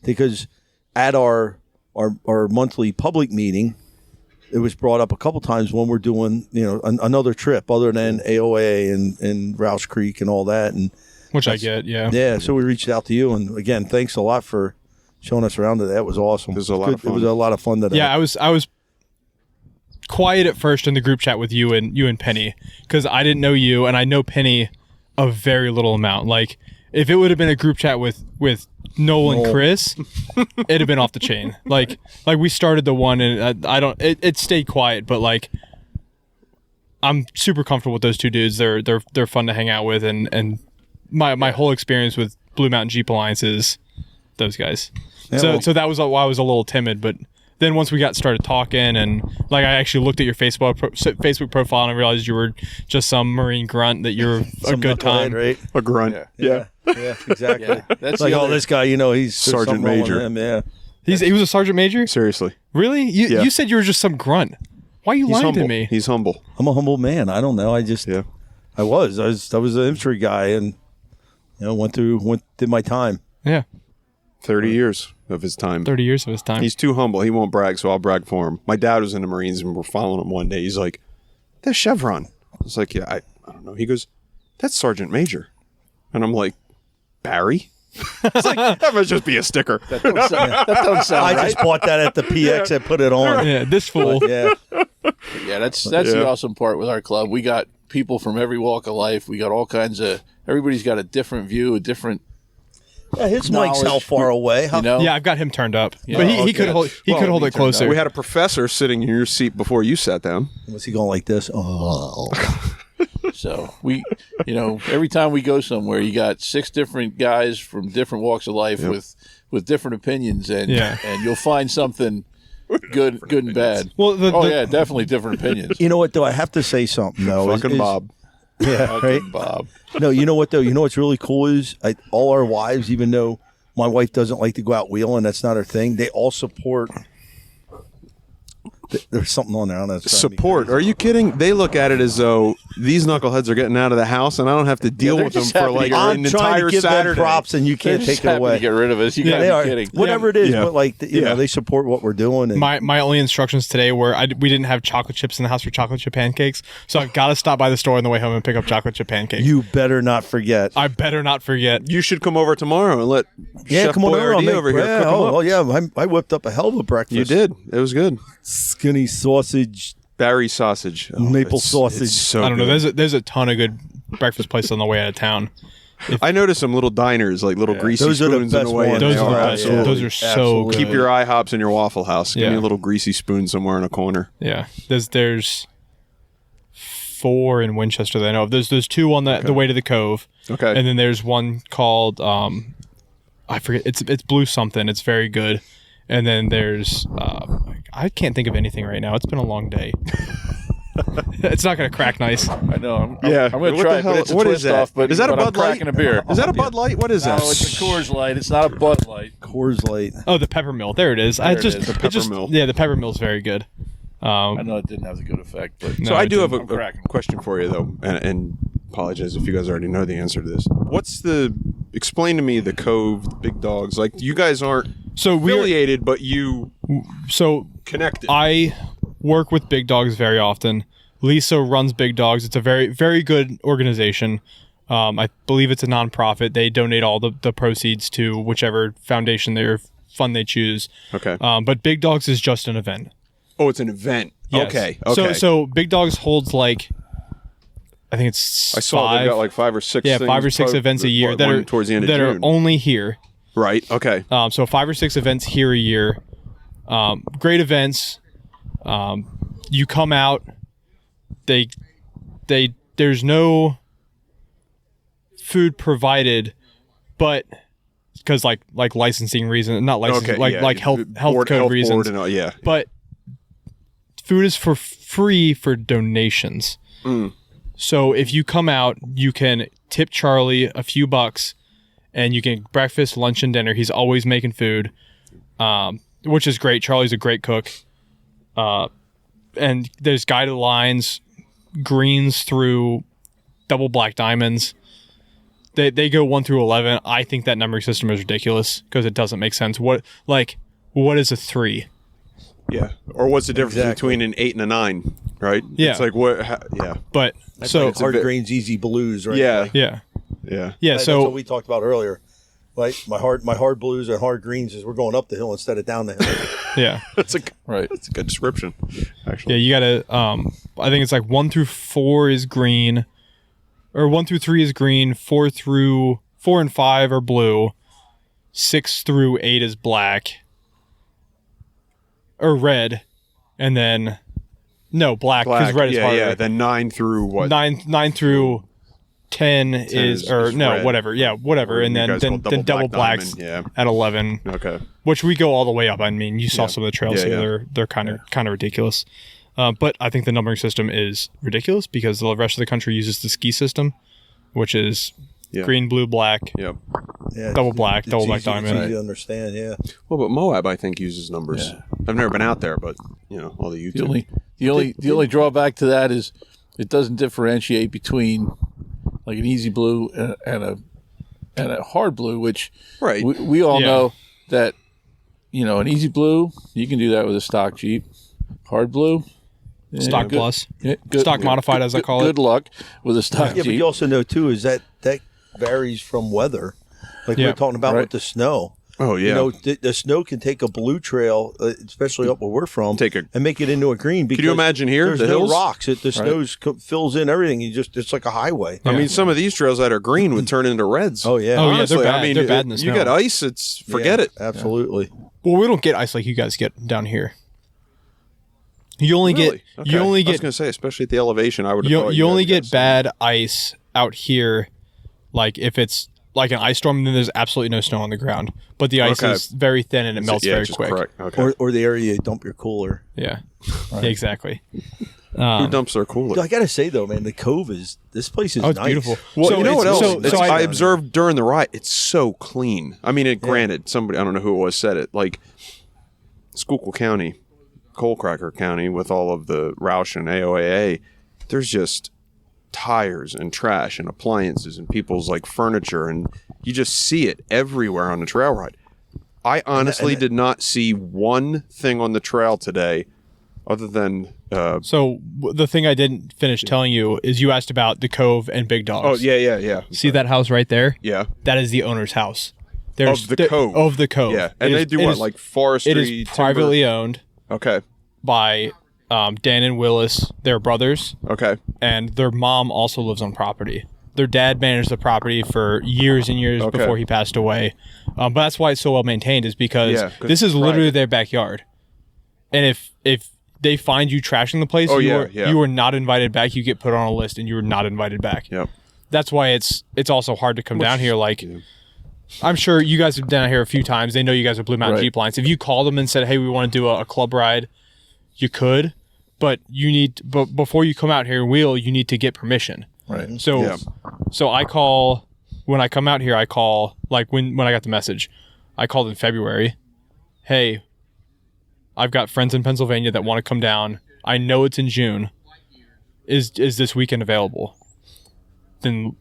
because at our monthly public meeting, it was brought up a couple times when we're doing, another trip other than AOA and Rouse Creek and all that. And Which I get, yeah. yeah, so we reached out to you. And again, thanks a lot for showing us around. That was awesome. It was a lot of fun. It was a lot of fun today. Yeah, I was quiet at first in the group chat with you and Penny, because I didn't know you, and I know Penny a very little amount. Like, if it would have been a group chat with Noel and Chris, it'd have been off the chain. Like we started the one, and it stayed quiet, but like, I'm super comfortable with those two dudes. They're fun to hang out with, and my whole experience with Blue Mountain Jeep Alliance is those guys. Yeah, So that was why I was a little timid, but then once we started talking, and like, I actually looked at your Facebook profile and I realized you were just some Marine grunt, that you're a Some good time. knucklehead, right? A grunt. Yeah, exactly. Yeah, that's Like, the oh, other- this guy, he's there's Sergeant something wrong with Major. him, yeah. He was a sergeant major? Seriously. Really? Yeah. You said you were just some grunt. Why are you He's lying humble. to me? He's humble. I'm a humble man. I don't know. Yeah. I was an infantry guy, and did my time. Yeah. 30 years of his time. 30 years of his time. He's too humble. He won't brag, so I'll brag for him. My dad was in the Marines, and we're following him one day. He's like, "That's Chevron." I was like, "Yeah, I don't know." He goes, "That's Sergeant Major," and I'm like, "Barry." It's like, that must just be a sticker. that don't sound I right. just bought that at the PX and put it on. yeah, this fool. Yeah, Yeah, that's the awesome part with our club. We got people from every walk of life. We got all kinds of. Everybody's got a different view, a different. his mic's how far away? How, You know. Yeah, I've got him turned up. Yeah. But he Okay. could hold Well, could hold he it turned closer. We had a professor sitting in your seat before you sat down. Was he going like this? Oh, So we, every time we go somewhere, you got 6 different guys from different walks of life with different opinions, and and you'll find something good and bad. Well, Definitely different opinions. you know what though? I have to say something though. Fucking Bob. Yeah, right. Bob. No, you know what though? You know what's really cool is all our wives, even though my wife doesn't like to go out wheeling, that's not her thing. They all support. There's something on there. I don't know. It's driving me Support. crazy. Are you kidding? They look at it as though these knuckleheads are getting out of the house, and I don't have to deal they're with them just for happy to like get rid- I'm an trying entire to give Saturday. them props, and you They're can't just take it happy away. to get rid of us. You They gotta are be kidding. whatever it is, Yeah. but like they support what we're doing. And My only instructions today were we didn't have chocolate chips in the house for chocolate chip pancakes, so I've got to stop by the store on the way home and pick up chocolate chip pancakes. you better not forget. I better not forget. You should come over tomorrow and let Chef Come on over. Boyardee over here cook 'em up. Oh yeah, I whipped up a hell of a breakfast. You did. It was good. Skinny sausage. Barry sausage. Maple it's sausage. so I don't know. good. There's a ton of good breakfast places on the way out of town. I noticed some little diners, like little greasy Those are the spoons in best the way. ones. and Those they are the are best. absolutely- Those are so Absolutely. good. Keep your IHOPs in your Waffle House. Give me Yeah. a little greasy spoon somewhere in a corner. Yeah, there's 4 in Winchester that I know of. There's 2 on the way to the Cove. Okay. And then there's one called I forget. It's Blue something. It's very good. And then there's I can't think of anything right now. It's been a long day. It's not going to crack nice. I know. I'm What going to the try it, hell- but it's a what twist is that? off. But Is that a but I'm Bud Light? cracking a beer. Is that a Bud Light? What is that? No, it's a Coors Light. It's not a Bud Light. Coors Light. Oh, the peppermill. There it is. There it is. The peppermill. Yeah, the peppermill's very good. I know it didn't have the good effect, but So I do have I'm a cracking. question for you though, and apologize if you guys already know the answer to this. Explain to me the Cove, the Big Dogs. Like you guys aren't affiliated, but you connected. I work with Big Dogs very often. Lisa runs Big Dogs. It's a very, very good organization. I believe it's a nonprofit. They donate all the proceeds to whichever foundation or fund they choose. Okay. But Big Dogs is just an event. Oh, it's an event. Yes. Okay. So Big Dogs holds like, I think it's I saw they've got like 5 or 6. yeah, 5 or 6 events a year that are towards the end of that June. are only here. Right. Okay. So 5 or 6 events here a year. Great events. You come out. There's no food provided, but because like licensing reasons, not licensing, health code reasons. And all, yeah. But food is for free for donations. So if you come out, you can tip Charlie a few bucks, and you can get breakfast, lunch, and dinner. He's always making food, which is great. Charlie's a great cook. And there's guided lines, greens through double black diamonds. They go 1 through 11. I think that numbering system is ridiculous because it doesn't make sense. What is a 3? Yeah. Or what's the difference between an 8 and a 9? Right. Yeah. It's like what? Yeah. But Like hard grains, easy blues, right? Yeah. Like, yeah. that's So what we talked about earlier. Like my hard blues and hard greens is we're going up the hill instead of down the hill. yeah. That's a good description. Actually. Yeah, you gotta. I think it's like 1 through 4 is green, or 1 through 3 is green. 4 and 5 are blue. 6 through 8 is black, or red, and then black because red is harder. Yeah. Then 9 through what? 9 through 10 is red. whatever. Yeah, whatever, Or and you then guys call double blacks diamond, at 11. Okay. Which we go all the way up. I mean, you saw some of the trails here. They're kind of ridiculous. But I think the numbering system is ridiculous because the rest of the country uses the ski system, which is green, blue, black, Yep. Yeah, double black it's easy diamond. to understand. Yeah. Well, but Moab, I think, uses numbers. Yeah. I've never been out there, but all the YouTube. The only drawback to that is it doesn't differentiate between like an easy blue and a hard blue, which Right. we all know that an easy blue you can do that with a stock Jeep. Hard blue, Stock good- plus. yeah, good- Stock modified, as I call it. Good luck with a stock Yeah, but Jeep. you also know too is that varies from weather. Like we Yeah. we're talking about Right. with the snow. Oh yeah. The snow can take a blue trail, especially up where we're from, and make it into a green. Because Could you imagine here, There's the no hills? rocks. The snow fills in everything. It's like a highway. I mean, some of these trails that are green would turn into reds. Oh yeah. Oh, yeah, Honestly, they're bad. I mean, They're bad in the you snow. get ice, forget Yeah, it. Absolutely. Well, we don't get ice like you guys get down here. You only Really? get you Okay. only I was get going to say, especially at the elevation, I would. you only get bad ice out here, like if it's like an ice storm, then there's absolutely no snow on the ground. But the ice is very thin and it melts very quick. Correct. Okay. Or the area you dump your cooler. Yeah, yeah, exactly. Who dumps their cooler? I gotta say though, man, the Cove this place is Oh, it's nice. beautiful. Well, So you know what it's- else? so I I- observed during the ride, it's so clean. I mean, granted, somebody, I don't know who it was, said it. Like, Schuylkill County, Coalcracker County, with all of the Roush and AOAA, there's just tires and trash and appliances and people's like furniture, and you just see it everywhere on the trail ride. I honestly did not see one thing on the trail today other than So the thing I didn't finish telling you is you asked about the Cove and Big Dogs. oh yeah See that house right there? yeah That is the owner's house. Of the Cove. Of the Cove. yeah, and It they is- do it what, is- like forestry? It is timber? privately owned Okay, by Dan and Willis, their brothers, okay, and their mom also lives on property. Their dad managed the property for years and years Okay. before he passed away. But that's why it's so well maintained, is because Yeah, 'cause this is it's literally private. their backyard. And if they find you trashing the place, you are not invited back. You get put on a list and you are not invited back. yep. That's why it's also hard to come down here. Like, I'm sure you guys have been down here a few times. They know you guys are Blue Mountain Right. Jeep Lines. If you call them and said, hey, we want to do a club ride you could, but before you come out here and wheel, you need to get permission. Right. So, so I call when I come out here. I call like when I got the message, I called in February. Hey, I've got friends in Pennsylvania that want to come down. I know it's in June. Is this weekend available? Then,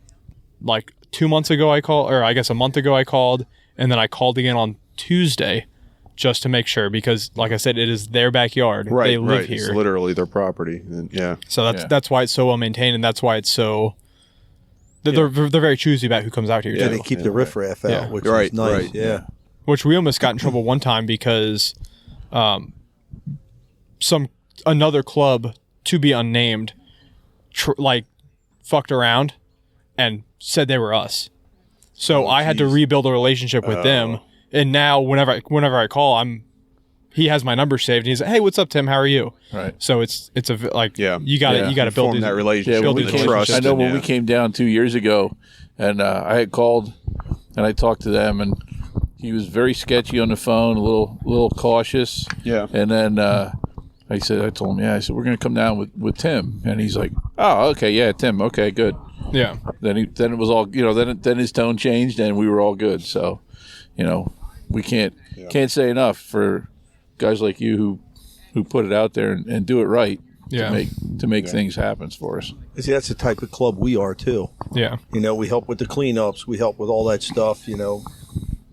like 2 months ago, I called, or I guess a month ago, I called, and then I called again on Tuesday, just to make sure, because, like I said, it is their backyard. Right, they live right. here. It's literally their property. And, yeah. So that's why it's so well maintained, and that's why it's so. They're very choosy about who comes out here. Yeah, too. they keep the riffraff out, Yeah. which Right, is nice. right. Yeah. Which we almost got in trouble one time because, another club, to be unnamed, fucked around, and said they were us. So I had to rebuild a relationship with them, and now whenever I call, he has my number saved, and he's like, "Hey, what's up, Tim? How are you?" Right. So it's you gotta build Form that relationship. when build we the came- trust. I know when and, we came down 2 years ago, and I had called, and I talked to them, and he was very sketchy on the phone, a little cautious. Yeah. And then I told him, I said, we're going to come down with Tim, and he's like, oh, okay, yeah, Tim, okay, good. Yeah. Then it was all, then his tone changed, and we were all good. So, we can't say enough for guys like you who put it out there and do it right. Yeah. To make things happen for us. See, that's the type of club we are too. Yeah. We help with the cleanups. We help with all that stuff.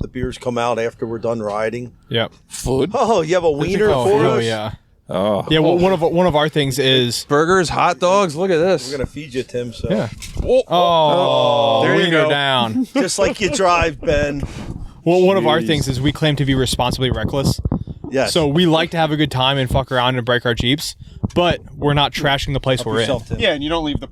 The beers come out after we're done riding. Yeah. Food? Oh, you have a wiener for Oh us? yeah. Oh. Yeah. Well, one of our things is burgers, hot dogs. Look at this. We're gonna feed you, Tim. So yeah. Oh, there you wiener go. down. just like you drive, Ben. Well, one of our things is we claim to be responsibly reckless. Yes. So we like to have a good time and fuck around and break our Jeeps, but we're not trashing the place Help we're yourself, in. Tim. Yeah, and you don't leave the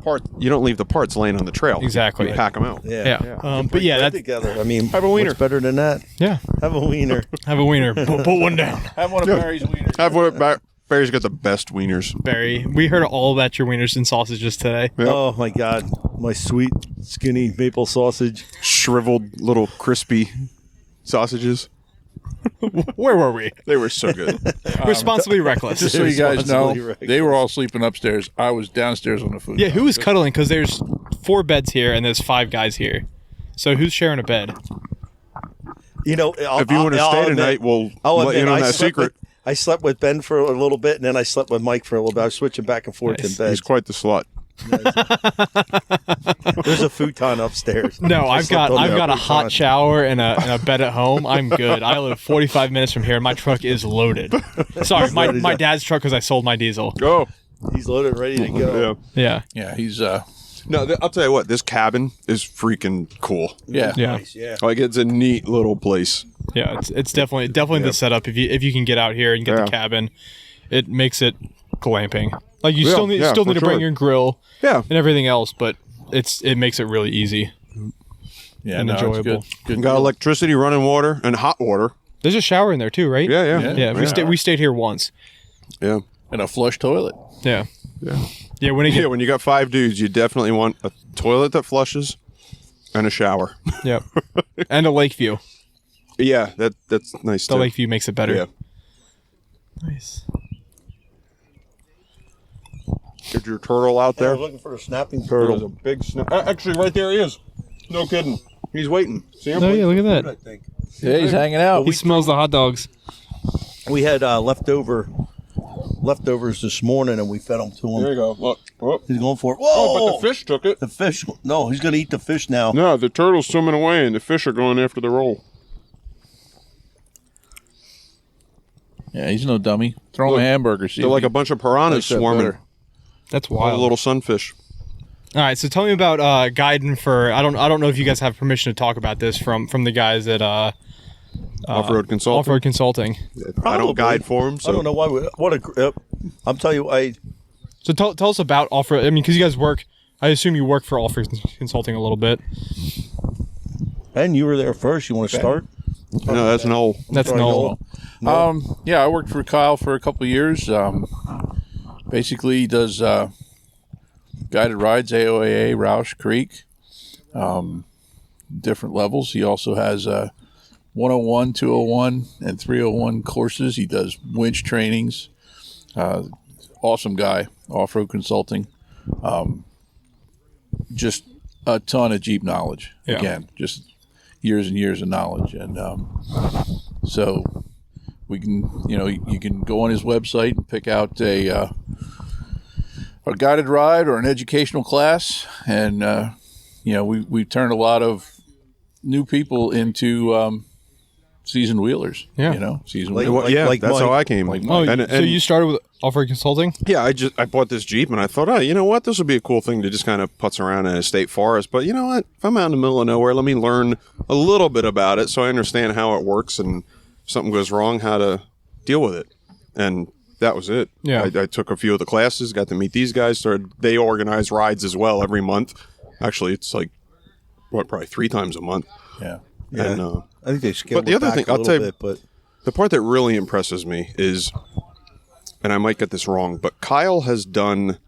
parts laying on the trail. Exactly. You pack them out. Yeah. But yeah, Put that's together. I mean, Have a wiener. what's better than that? yeah. Have a wiener. Have a wiener. Put one down. Have one of Barry's wieners. Have what? Barry's got the best wieners. Barry, we heard all about your wieners and sausages today. Yep. Oh my God, my sweet, skinny maple sausage. Shriveled little crispy sausages. Where were we? They were so good. Responsibly reckless. Just so you guys know, Responsibly reckless. they were all sleeping upstairs. I was downstairs on the food. Yeah, who was cuddling? Because there's 4 beds here and there's 5 guys here. So who's sharing a bed? If you want to stay tonight, we'll let you know that secret. I slept with Ben for a little bit, and then I slept with Mike for a little bit. I was switching back and forth Nice. in bed. He's quite the slut. There's a futon upstairs. No, I've got slept on the a futon. hot shower and a bed at home. I'm good. I live 45 minutes from here. My truck is loaded. Sorry, my dad's truck because I sold my diesel. Oh, He's loaded, ready to go. Yeah. Yeah, he's no, I'll tell you what. This cabin is freaking cool. yeah. Nice, yeah. Like it's a neat little place. Yeah, it's definitely the setup. If you can get out here and get the cabin, it makes it glamping. Like you still need for to bring sure. your grill Yeah. and everything else, but it makes it really easy. Yeah, And no, it's enjoyable. Good. Got electricity, running water, and hot water. There's a shower in there too, right? Yeah. Yeah, we stayed here once. Yeah. And a flush toilet. Yeah. Yeah. Yeah, when it Yeah, when you got 5 dudes, you definitely want a toilet that flushes and a shower. yeah. And a lake view. Yeah, that's nice The too. lake view makes it better. Yeah. Nice. Get your turtle out We're there. looking for a snapping There's turtle. a big snap. Actually, right there he is. No kidding. He's waiting. See him? Oh yeah, look at I that. think Yeah, he's hanging out. He smells the hot dogs. we had leftovers this morning, and we fed them to There him. you go. Look. Oh, He's going for it. Whoa! oh, but the fish took it. The fish. No, he's going to eat the fish now. No, the turtle's swimming away, and the fish are going after the roll. Yeah, he's no dummy. Throw him Look, a hamburger. See They're if like he a bunch of piranhas likes that swarming. better. That's All wild. the little sunfish. All right, so tell me about guiding for. I don't know if you guys have permission to talk about this from the guys at Off-road consulting. Off-road Consulting. I Probably. don't guide for them, so I don't know why. I'm telling you, So tell us about off-road. I mean, because you guys work. I assume you work for Off-road Consulting a little bit. Ben, you were there first. You want to start? No, that's Noel. That's Sorry, Noel. Yeah, I worked for Kyle for a couple of years. Basically, he does guided rides, AOAA, Roush Creek, different levels. He also has 101, 201, and 301 courses. He does winch trainings. Awesome guy, off-road consulting. Just a ton of Jeep knowledge. Yeah. Again, just years and years of knowledge. And so we can, you can go on his website and pick out a guided ride or an educational class. And, we've turned a lot of new people into seasoned wheelers. Yeah. Seasoned Like- wheelers. yeah, like that's Mike. how I came. Like Oh, Mike. so you started with off-road consulting? Yeah, I bought this Jeep and I thought, oh, you know what? This would be a cool thing to just kind of putz around in a state forest. But you know what? If I'm out in the middle of nowhere, let me learn a little bit about it so I understand how it works and if something goes wrong, how to deal with it. And that was it. Yeah. I took a few of the classes, got to meet these guys. They organize rides as well every month. Actually, it's like, probably 3 times a month. Yeah. Yeah. And, I think they scaled but the it other back thing, a I'll little tell you- bit, but the part that really impresses me is, and I might get this wrong, but Kyle has done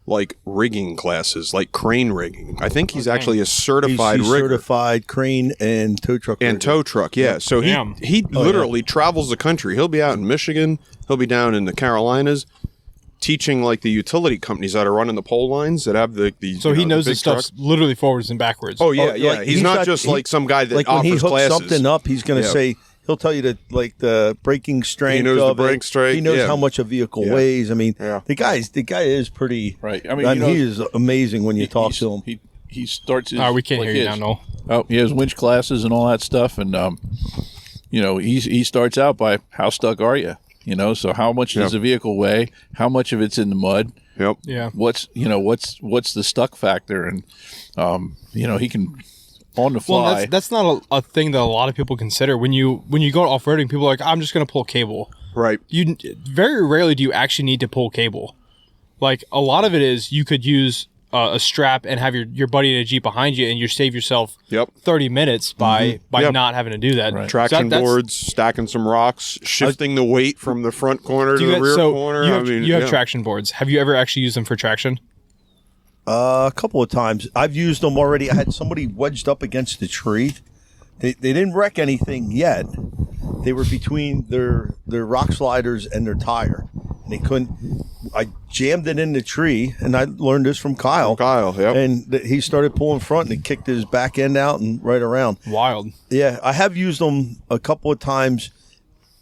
like rigging classes, like crane rigging. I think he's actually a certified he's rigger certified crane and tow truck. and rigger. tow truck. Yeah, so Damn. he literally travels the country. He'll be out in Michigan. He'll be down in the Carolinas, teaching like the utility companies that are running the pole lines that have the. So he knows the this big stuff's truck. literally forwards and backwards. Oh yeah, Oh, yeah. like, he's not just like some guy that like when offers he hooks classes. something up, he's going to Yeah. say he'll tell you like the braking strength. knows the of it. brake strength, He knows yeah. how much a vehicle Yeah. weighs. I mean, Yeah. the guy is pretty Right. I mean, he is amazing when you talk to him. He starts his. we can't like hear you his- now, Noel. Oh, he has winch classes and all that stuff, and he starts out by how stuck are you? So how much does Yeah. the vehicle weigh? How much of it's in the mud? Yep. Yeah. What's the stuck factor? And he can on the Well, fly. that's not a thing that a lot of people consider when you go off-roading. People are like, I'm just going to pull cable. Right. You very rarely do you actually need to pull cable. Like a lot of it is you could use a strap and have your buddy in a Jeep behind you, and you save yourself Yep. 30 minutes by Yep. not having to do that. Right. So Traction that's- boards, stacking some rocks, shifting the weight from the front corner to Do you the guys- rear so corner. you have, you have yeah. traction boards. Have you ever actually used them for traction? A couple of times I've used them already. I had somebody wedged up against the tree. They didn't wreck anything yet. They were between their rock sliders and their tire, and they couldn't. I jammed it in the tree, and I learned this from Kyle. Kyle, yep. And he started pulling front, and he kicked his back end out and right around. Wild. Yeah, I have used them a couple of times.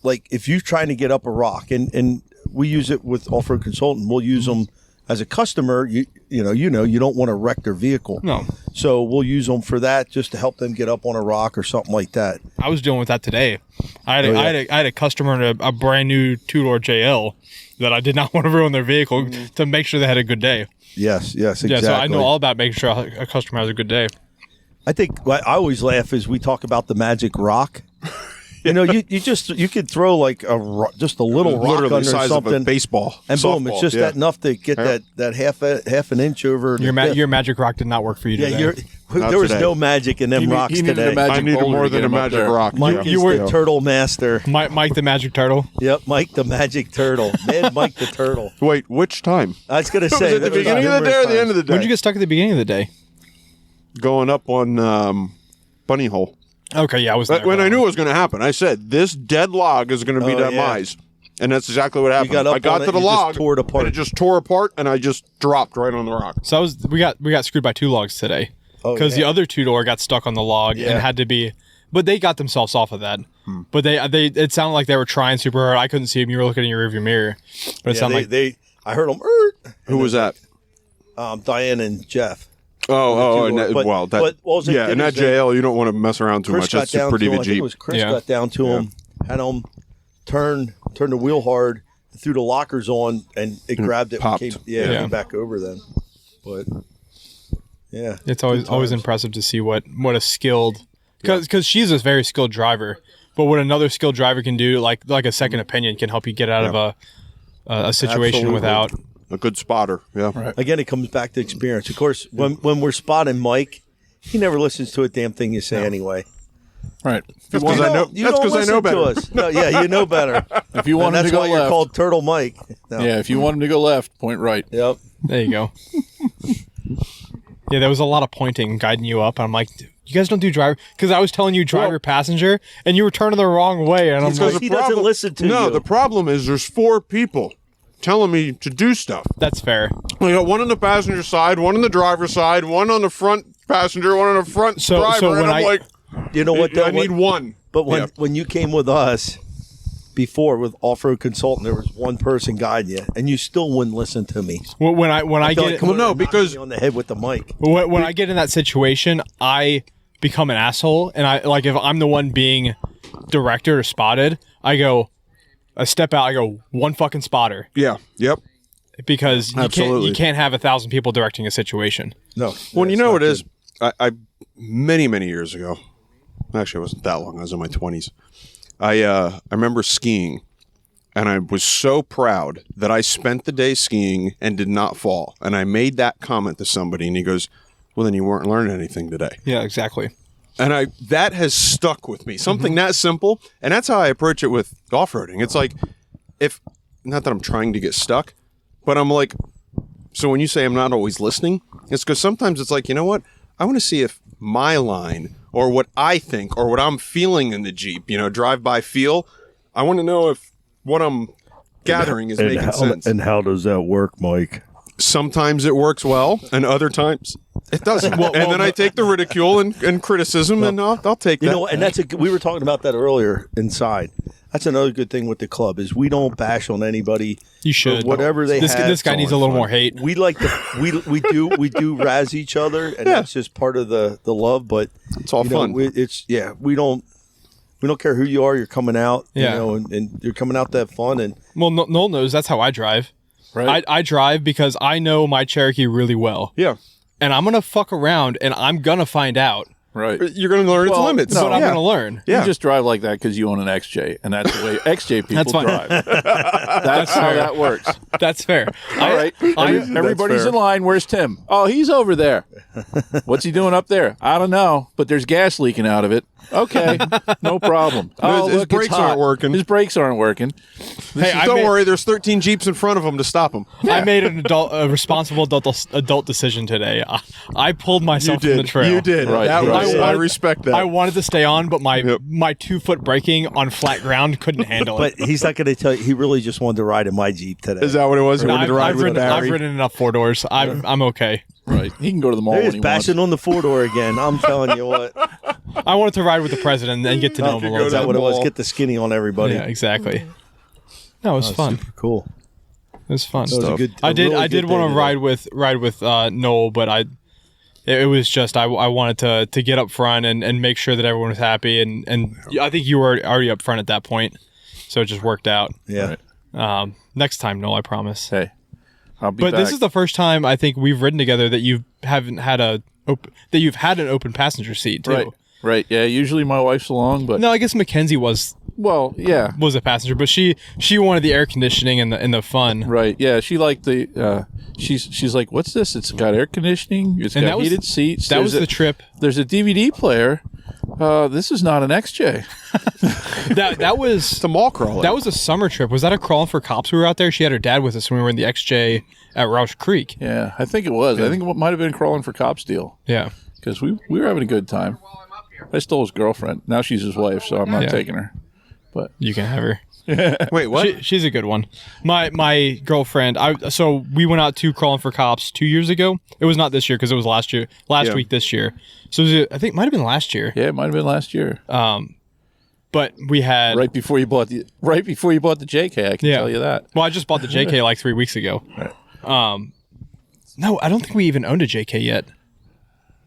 Like if you're trying to get up a rock, and we use it with off-road consultant. We'll use them as a customer. You don't want to wreck their vehicle. No. So we'll use them for that, just to help them get up on a rock or something like that. I was dealing with that today. I had a customer in a brand new 2-door JL that I did not want to ruin their vehicle to make sure they had a good day. Yes, exactly. Yeah, so I know all about making sure a customer has a good day. I think what I always laugh is we talk about the magic rock. You could throw like just a little rock Literally the under size something, of a baseball. and boom, it's softball, just yeah. that enough to get that half an inch over. the dip. Your magic rock did not work for you Yeah, today. there was today. no magic in them rocks he needed today. a magic I needed boulder more to than get a him up magic there. rock. Mike Yeah. is the turtle master. Mike the Magic Turtle. Yep, Mike the magic turtle. Mad Mike the turtle. Wait, which time? I was going to Was say it the beginning of the day or the end of the day? When did you get stuck at the beginning of the day? Going up on Bunny Hole. Okay, yeah, I was there. When I knew it was going to happen, I said, this dead log is going to be Oh, demise. And that's exactly what happened. got up I got on to it, the you just log, tore it apart. and it just tore apart, and I just dropped right on the rock. So we got screwed by 2 logs today Oh, because yeah. the other 2-door got stuck on the log Yeah. and had to be, but they got themselves off of that. But they it sounded like they were trying super hard. I couldn't see them. You were looking in your rearview mirror, but it Yeah, sounded like I heard them. Who was that? Diane and Jeff. Oh, and But- that, but that, what was it yeah, did in that is they- JL, you don't want to mess around too Chris much. got That's a down pretty to him. big I think it Jeep. was Chris Yeah. got down to him, had him turn the wheel hard, threw the lockers on, and it grabbed it. popped. And came, Yeah. came back over then. But yeah, it's always impressive to see what a skilled because she's a very skilled driver. But what another skilled driver can do, like a second opinion, can help you get out of a situation Absolutely. without. A good spotter. Yeah. Right. Again, it comes back to experience. Of course, when we're spotting Mike, he never listens to a damn thing you say anyway. Right. That's because I know. You That's don't because I know listen to better. us. No, yeah, you know better. If you want And him that's to go why you're left, called Turtle Mike. No. yeah. If you want him to go left, point right. Yep. There you go. Yeah, there was a lot of pointing guiding you up. And I'm like, you guys don't do driver because I was telling you driver passenger and you were turning the wrong way. And I'm Because like, he doesn't listen to No, you. the problem is there's 4 people. telling me to do stuff. That's fair. I got one on the passenger side, one on the driver's side, one on the front passenger, one on the front driver, and I'm like, you know what? Though, I need one. But when you came with us before with off-road consultant, there was one person guiding you, and you still wouldn't listen to me. When I feel get like because on the head with the mic. when I get in that situation, I become an asshole, and I like if I'm the one being directed or spotted, I step out. I go, one fucking spotter. Yeah. Yep. Because Absolutely. you can't have 1,000 people directing a situation. No. Well, you know what it is? I many years ago. Actually, it wasn't that long. I was in my 20s. I remember skiing, and I was so proud that I spent the day skiing and did not fall. And I made that comment to somebody, and he goes, "Well, then you weren't learning anything today." Yeah, exactly. And that has stuck with me. Something that simple, and that's how I approach it with off-roading. It's like, not that I'm trying to get stuck, but I'm like, so when you say I'm not always listening, it's because sometimes it's like, you know what? I want to see if my line or what I think or what I'm feeling in the Jeep, drive-by feel, I want to know if what I'm gathering is making sense. And how does that work, Mike? Sometimes it works well, and other times it doesn't. Then I take the ridicule and criticism, and I'll take that. You know, and we were talking about that earlier inside. That's another good thing with the club is we don't bash on anybody. You should. Whatever they have. This guy needs a little more hate. We like to we do razz each other, and that's just part of the love. But it's all fun. We don't care who you are. You're coming out, Yeah. and you're coming out to have fun. And Well, Noel knows that's how I drive. Right. I drive because I know my Cherokee really well. Yeah. And I'm going to fuck around, and I'm going to find out. Right. You're going to learn its limits. But I'm going to learn. You just drive like that because you own an XJ, and that's the way XJ people That's fine. drive. That's how that works. That's fair. All right. Everybody's in line. Where's Tim? Oh, he's over there. What's he doing up there? I don't know, but there's gas leaking out of it. Okay, no problem. His brakes aren't working. His brakes aren't working. Don't worry, there's 13 Jeeps in front of him to stop him. I made a responsible adult decision today. I pulled myself from the trail. You did. Right, I respect that. I wanted to stay on, but my 2-foot braking on flat ground couldn't handle it. but he's not going to tell you. He really just wanted to ride in my Jeep today. Is that what it was? He wanted to ride with a battery? I've ridden enough 4-doors. I'm okay. Right. He can go to the mall He's when he wants. bashing on the 4-door again. I'm telling you what. I wanted to ride with the president and get to know him a little Is that bit. what it was? Get the skinny on everybody. Yeah, exactly. No, it was fun. Super cool. It was fun. That was a good. I did really good want day to ride with Noel, but it was just I wanted to get up front and make sure that everyone was happy, and I think you were already up front at that point, so it just worked out. Yeah. Right. Next time, Noel, I promise. Hey, I'll be But back. this is the first time I think we've ridden together that you've had an open passenger seat too. Right. Right. Yeah. Usually my wife's along, but No, I guess Mackenzie was yeah. a passenger, but she wanted the air conditioning and the fun. Right. Yeah. She liked the. She's like, what's this? It's got air conditioning. It's And got that was- heated seats. That was the trip. There's a DVD player. This is not an XJ. That was It's a mall crawler. That was a summer trip. Was that a crawling for cops? We were out there. She had her dad with us when we were in the XJ at Roush Creek. Yeah, I think it was. I think it might have been crawling for cops deal Yeah. because we were having a good time. I stole his girlfriend. Now she's his wife, so I'm not taking her. But You can have her. Wait, what? She's a good one. My girlfriend. So we went out to Crawling for Cops 2 years ago. It was not this year because it was last week this year. So I think it might have been last year. yeah, it might have been last year. But we had right before you bought the JK. I can tell you that. Well, I just bought the JK like 3 weeks ago. Right. No, I don't think we even owned a JK yet.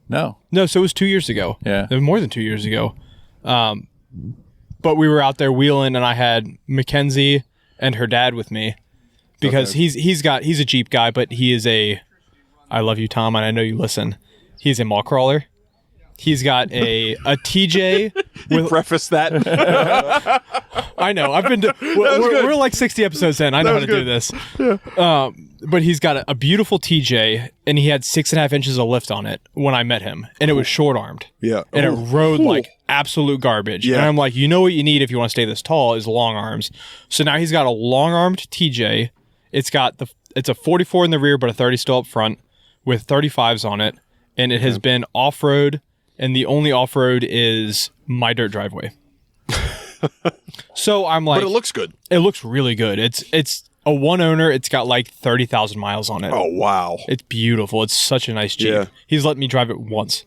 No. No, so it was 2 years ago. Yeah. It was more than 2 years ago. But we were out there wheeling, and I had Mackenzie and her dad with me because he's a Jeep guy, but he is I love you, Tom, and I know you listen. He's a mall crawler. He's got a TJ. You preface that. I know. I've been. We're like 60 episodes in. I know how to do this. Yeah. But he's got a beautiful TJ, and he had 6.5 inches of lift on it when I met him, and it was short armed. Yeah. And it rode like absolute garbage. Yeah. And I'm like, you know what you need if you want to stay this tall is long arms. So now he's got a long armed TJ. It's a 44 in the rear, but a 30 still up front with 35s on it, and it has been off road. And the only off-road is my dirt driveway. So I'm like, But it looks good. It looks really good. It's a one owner. It's got like 30,000 miles on it. Oh, wow. It's beautiful. It's such a nice Jeep. Yeah. He's let me drive it once.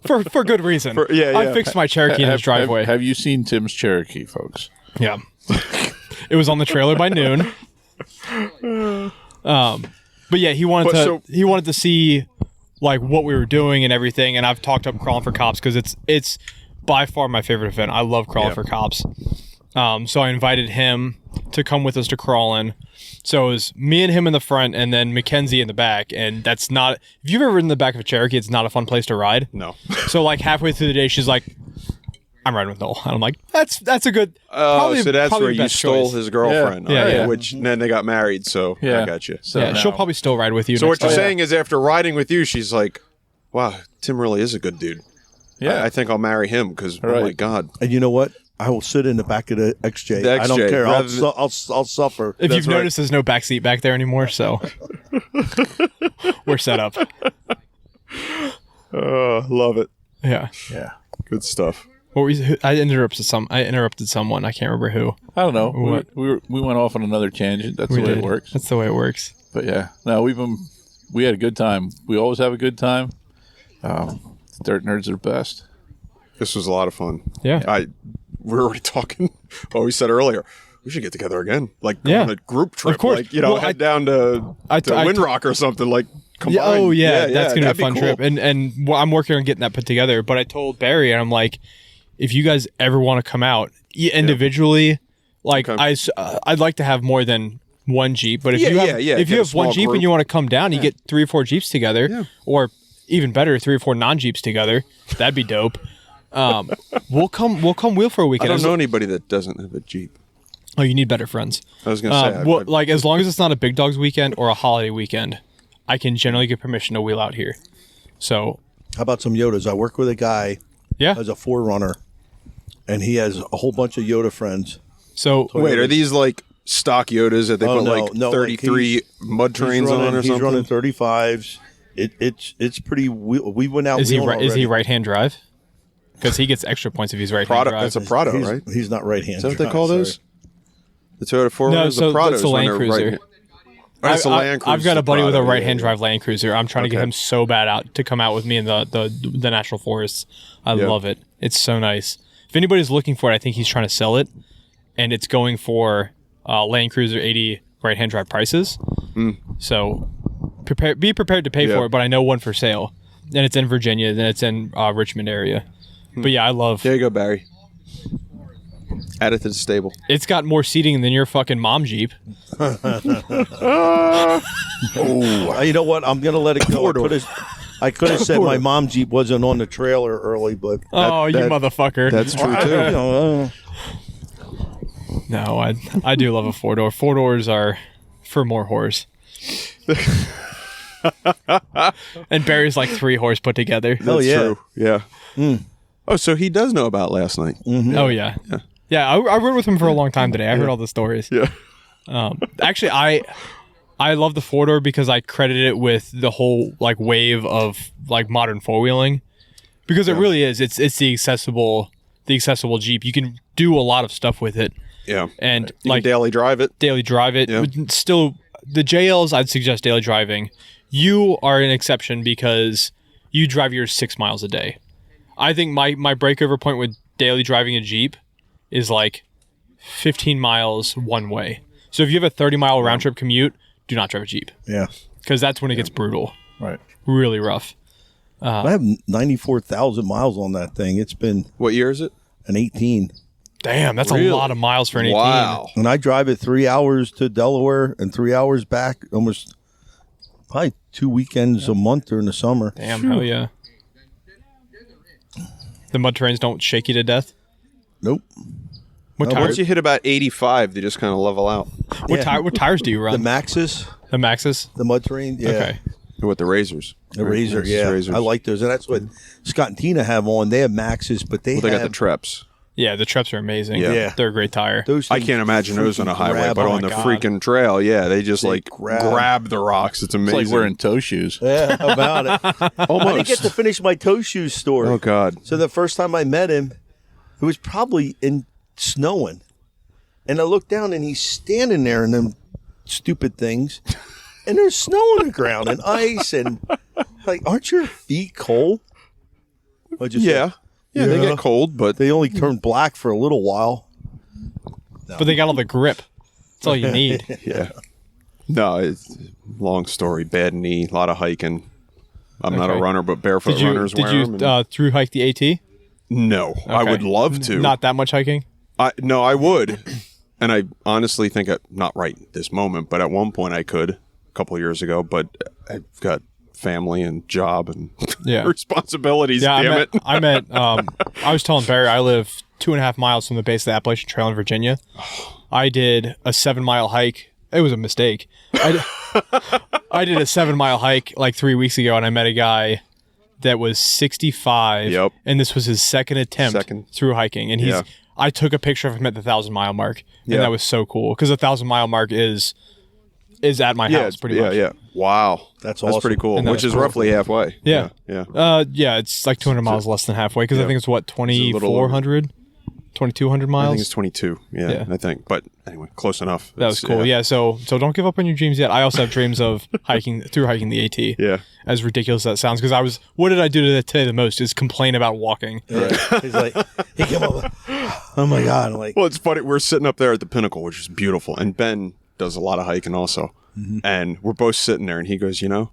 for good reason. I fixed my Cherokee in his driveway. Have you seen Tim's Cherokee, folks? Yeah. It was on the trailer by noon. But yeah, he wanted to see like what we were doing and everything, and I've talked up Crawling for Cops because it's by far my favorite event. I love Crawling for Cops. So I invited him to come with us to Crawling. So it was me and him in the front, and then Mackenzie in the back. And that's not, if you've ever ridden in the back of a Cherokee, it's not a fun place to ride. No. So like halfway through the day, she's like, I'm riding with Noel. And I'm like, that's a good. So that's where you stole his girlfriend. Yeah. Yeah. Which then they got married. So I got you. So Yeah, she'll probably still ride with you. So next what you're time. saying is after riding with you, she's like, wow, Tim really is a good dude. Yeah. I think I'll marry him because, oh my God. And you know what? I will sit in the back of the XJ. The I don't XJ, care. rather than- I'll suffer. If you've right. noticed, there's no back seat back there anymore, so we're set up. Love it. Yeah. Yeah. Good stuff. What were you, I interrupted someone. I can't remember who. I don't know. What? We went off on another tangent. That's the way it works. That's the way it works. But yeah, no, we had a good time. We always have a good time. Dirt Nerds are best. This was a lot of fun. Yeah. We were already talking. Oh, we said earlier, we should get together again. Like go Yeah. on a group trip. Of course. Like, Well, head down to Windrock or something. Like, combined. Yeah, oh yeah, that's gonna be a that'd fun cool. trip. And well, I'm working on getting that put together. But I told Barry, and I'm like, if you guys ever want to come out individually, like Okay. I'd like to have more than one Jeep. But if you have Get if you a have one small Jeep group. and you want to come down, you get 3 or 4 Jeeps together, or even better, 3 or 4 non-Jeeps together. That'd be dope. We'll come wheel for a I weekend. don't know anybody that doesn't have a Jeep. Oh, you need better friends. I was gonna say, well, like as long as it's not a Big Dogs weekend or a holiday weekend, I can generally get permission to wheel out here. So How about some Yodas? I work with a guy yeah. as a forerunner, and he has a whole bunch of Yoda friends. So wait, are these like stock Yodas that they put like 33 mud trains on or he's something? running 35s. It's pretty. We went out. is he wheeling is he already. right hand drive? Because he gets extra points if he's right hand Prado, drive. that's a Prado, He's- right? He's not right hand. Is that what they call those? The Toyota 4 No, the so Prados that's the when Land they're Cruiser. right- That's the Land Cruiser. I've got a buddy with a Prado, right hand yeah. drive Land Cruiser. I'm trying to get Okay. him so bad out to come out with me in the national forests. I Yeah. love it. It's so nice. If anybody's looking for it, I think he's trying to sell it, and it's going for Land Cruiser 80 right hand drive prices. So be prepared to pay Yeah. for it. But I know one for sale, and it's in Virginia, then it's in Richmond area. But yeah, I love. There you go, Barry. Add it to the stable. It's got more seating than your fucking mom Jeep. You know what? I'm gonna let it go. I could have said my mom Jeep wasn't on the trailer early, but Oh, you that- motherfucker! That's true you too. know, No, I do love a 4-door. 4-doors are for more whores. And Barry's like 3 whores put together. That's yeah. true. Yeah. Oh, so he does know about last night. Oh yeah, yeah. I rode with him for a long time today. I heard all the stories. Yeah. Actually, I love the 4-door because I credit it with the whole like wave of like modern 4-wheeling, because it really is. It's the accessible Jeep. You can do a lot of stuff with it, Yeah. and You like can daily drive it. daily drive it. Yeah. Still, the JLs I'd suggest daily driving. You are an exception because you drive yours 6 miles a day. I think my breakover point with daily driving a Jeep is like 15 miles one way. So if you have a 30-mile round trip commute, do not drive a Jeep, yeah. because that's when it gets brutal, Right. really rough. I have 94,000 miles on that thing. It's been What year is it? an 18, Damn, that's Really? a lot of miles for an 18. Wow. and I drive it 3 hours to Delaware and 3 hours back. Almost probably 2 weekends a month during the summer. Damn, hell yeah. The mud terrains don't shake you to death. Nope. What No, tires? Once you hit about 85, they just kind of level out. What tires do you The run? Maxes, The Maxxis. the mud terrain. Yeah. Okay. With the Razors. The Razor, yeah. Razors. I like those. And that's what Scott and Tina have on. They have Maxes, but they Well, they got have the Treps. Yeah, the Treps are amazing. Yeah. They're a great tire. those I things can't imagine those on a freaking highway, grab but on. on the God. freaking trail, yeah, they just like grab. grab the rocks. It's It's amazing. like wearing toe shoes. Yeah, about it. I Almost. didn't get to finish my toe shoes story. Oh God. So the first time I met him, it was probably in snowing. And I look down, and he's standing there in them stupid things, and there's snow on the ground and ice, and like, aren't your feet cold? Yeah, they get cold, but they only turn black for a little while. But they got all the grip. That's all you need. yeah. No, it's long story. Bad knee, a lot of hiking. I'm not a runner, but barefoot runners wear them. Did you through hike the AT? No, I would love to. Not that much hiking? No, I would. And I honestly think, not right this moment, but at one point I could a couple of years ago, but I've got family and job and responsibilities, damn it. I was telling Barry, I live 2.5 miles from the base of the Appalachian Trail in Virginia. I did a 7-mile hike. It was a mistake. I did a 7-mile hike like 3 weeks ago, and I met a guy that was 65, and this was his second attempt through hiking. And I took a picture of him at the 1,000-mile mark, and that was so cool because the 1,000-mile mark is at my house pretty much. Yeah. Wow, that's awesome. That's pretty cool. Which is roughly halfway. Yeah. It's like 200 miles less than halfway because I think it's 2,400. 2,200 miles. I think it's 22. Yeah, I think. But anyway, close enough. That was cool. Yeah. So don't give up on your dreams yet. I also have dreams of hiking the AT. Yeah. As ridiculous as that sounds, because what did I do today the most is complain about walking. Right. He's like, he came up. Oh my God! I'm like, well, it's funny. We're sitting up there at the pinnacle, which is beautiful, and Ben does a lot of hiking also, and we're both sitting there, and he goes, I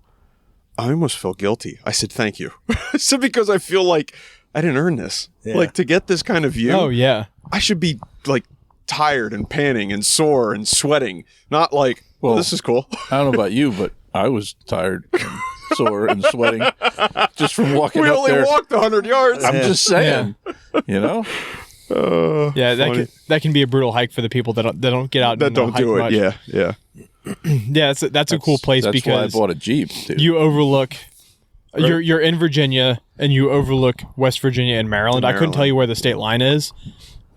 almost feel guilty. I said, thank you. I said, because I feel like I didn't earn this. Yeah. Like, to get this kind of view. Oh, yeah. I should be, like, tired and panting and sore and sweating. Not like, well, this is cool. I don't know about you, but I was tired and sore and sweating just from walking up there. We only walked 100 yards. I'm just saying, that can be a brutal hike for the people that don't get out that don't do it. Much. Yeah. Yeah, that's a cool place that's because why I bought a Jeep, dude. You overlook. You're in Virginia and you overlook West Virginia and Maryland. I couldn't tell you where the state line is,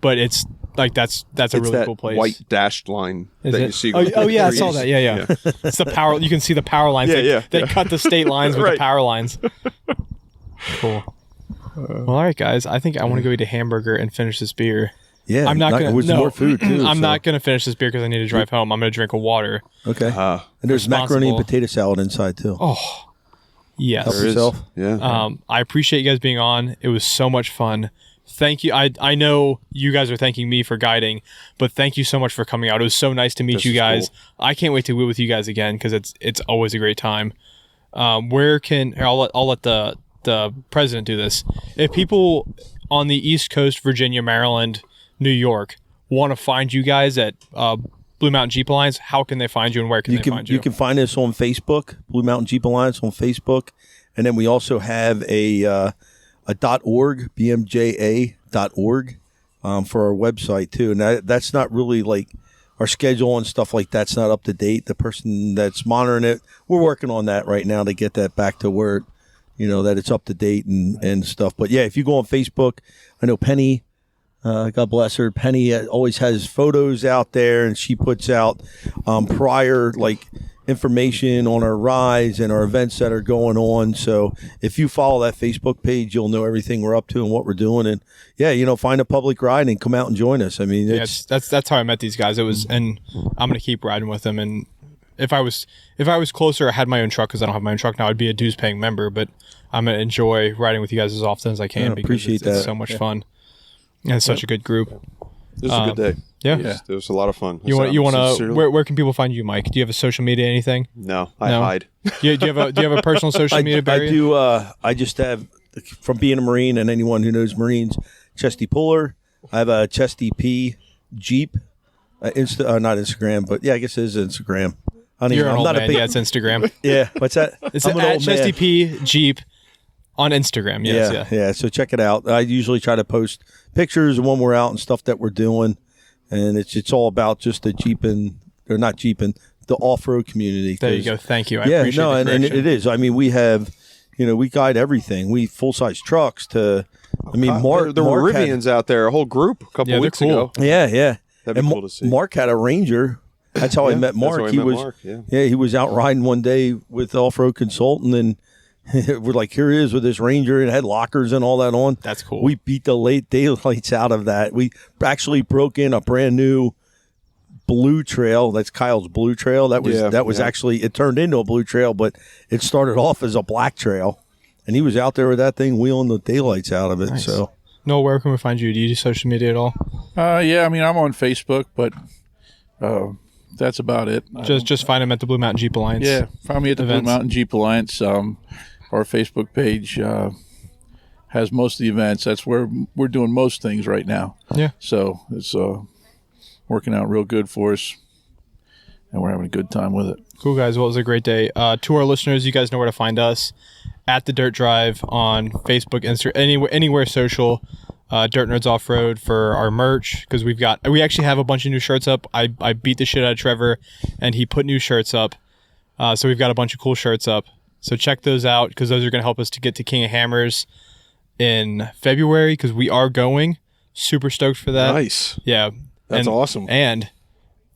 but it's like that's a really cool place. White dashed line that you see. Oh yeah, I saw that. Yeah. It's the power. You can see the power lines. They cut the state lines with the power lines. Cool. Well, all right, guys. I think I want to go eat a hamburger and finish this beer. Yeah, I'm not going to. more food too. I'm not going to finish this beer because I need to drive home. I'm going to drink a water. Okay. And there's macaroni and potato salad inside too. Oh, yes. Help yourself. Yeah. I appreciate you guys being on. It was so much fun. Thank you. I know you guys are thanking me for guiding, but thank you so much for coming out. It was so nice to meet you guys. Cool. I can't wait to be with you guys again because it's always a great time. I'll let the president do this. If people on the East Coast, Virginia, Maryland, New York, want to find you guys at Blue Mountain Jeep Alliance, how can they find you and where can they find you? You can find us on Facebook, Blue Mountain Jeep Alliance on Facebook. And then we also have a .org, BMJA.org, for our website too. And that's not really like our schedule and stuff like that's not up to date. The person that's monitoring it, we're working on that right now to get that back to where, that it's up to date and stuff. But yeah, if you go on Facebook, I know Penny, God bless her. Penny always has photos out there, and she puts out prior information on our rides and our events that are going on. So if you follow that Facebook page, you'll know everything we're up to and what we're doing. And find a public ride and come out and join us. I mean, that's how I met these guys. It was, and I'm gonna keep riding with them. And if I was closer, I had my own truck because I don't have my own truck now. I'd be a dues paying member, but I'm gonna enjoy riding with you guys as often as I can because it's so much fun. And it's such a good group. This was a good day. Yeah. It was a lot of fun. You want to? Where can people find you, Mike? Do you have a social media? Anything? No, I hide. Do you have a personal social media? Barry? I do. I just have, from being a Marine and anyone who knows Marines, Chesty Puller. I have a Chesty P Jeep. Not Instagram, but I guess it is Instagram. You're an old man. Yeah, it's Instagram. Yeah, what's that? It's at Chesty P Jeep. On Instagram, yes. Yeah. So check it out. I usually try to post pictures of when we're out and stuff that we're doing, and it's all about just the the off-road community. There you go. Thank you. I appreciate the and it is. I mean, we have, we guide everything. We full-size trucks to. I mean, there were Rivians out there, a whole group a couple weeks ago. Yeah. That'd be cool to see. Mark had a Ranger. That's how I met Mark. He was out riding one day with Off-Road Consultant, and we're like, here he is with this Ranger, and it had lockers and all that on. That's cool. We beat the late daylights out of that. We actually broke in a brand new blue trail. That's Kyle's blue trail. That was actually, it turned into a blue trail, but it started off as a black trail. And he was out there with that thing wheeling the daylights out of it. Nice. So, Noel, where can we find you? Do you do social media at all? Yeah, I mean, I'm on Facebook, but that's about it. Just find him at the Blue Mountain Jeep Alliance. Yeah, find me at the events. Blue Mountain Jeep Alliance. Our Facebook page has most of the events. That's where we're doing most things right now. Yeah. So it's working out real good for us, and we're having a good time with it. Cool, guys. Well, it was a great day. To our listeners, you guys know where to find us. At the Dirt Drive on Facebook, Instagram, anywhere social. Dirt Nerds Off-Road for our merch, because we actually have a bunch of new shirts up. I beat the shit out of Trevor, and he put new shirts up. So we've got a bunch of cool shirts up. So check those out, because those are going to help us to get to King of Hammers in February, because we are going. Super stoked for that. Nice. Yeah. That's awesome. And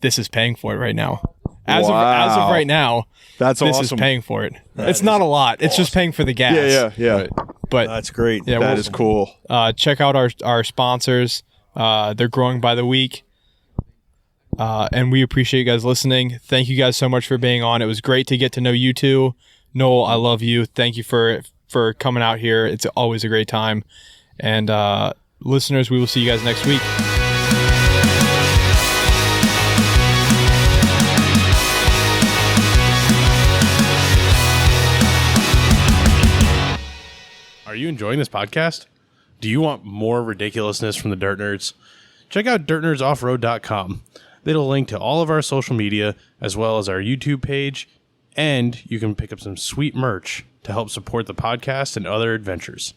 this is paying for it right now. As of Wow. right now, That's this awesome. is paying for it. It's not a lot. It's just paying for the gas. Yeah. But that's great. yeah, That is cool. check out our sponsors. They're growing by the week. And we appreciate you guys listening. Thank you guys so much for being on. It was great to get to know you two. Noel, I love you. Thank you for coming out here. It's always a great time. And listeners, we will see you guys next week. Are you enjoying this podcast? Do you want more ridiculousness from the Dirt Nerds? Check out DirtNerdsOffroad.com. It'll link to all of our social media, as well as our YouTube page, and you can pick up some sweet merch to help support the podcast and other adventures.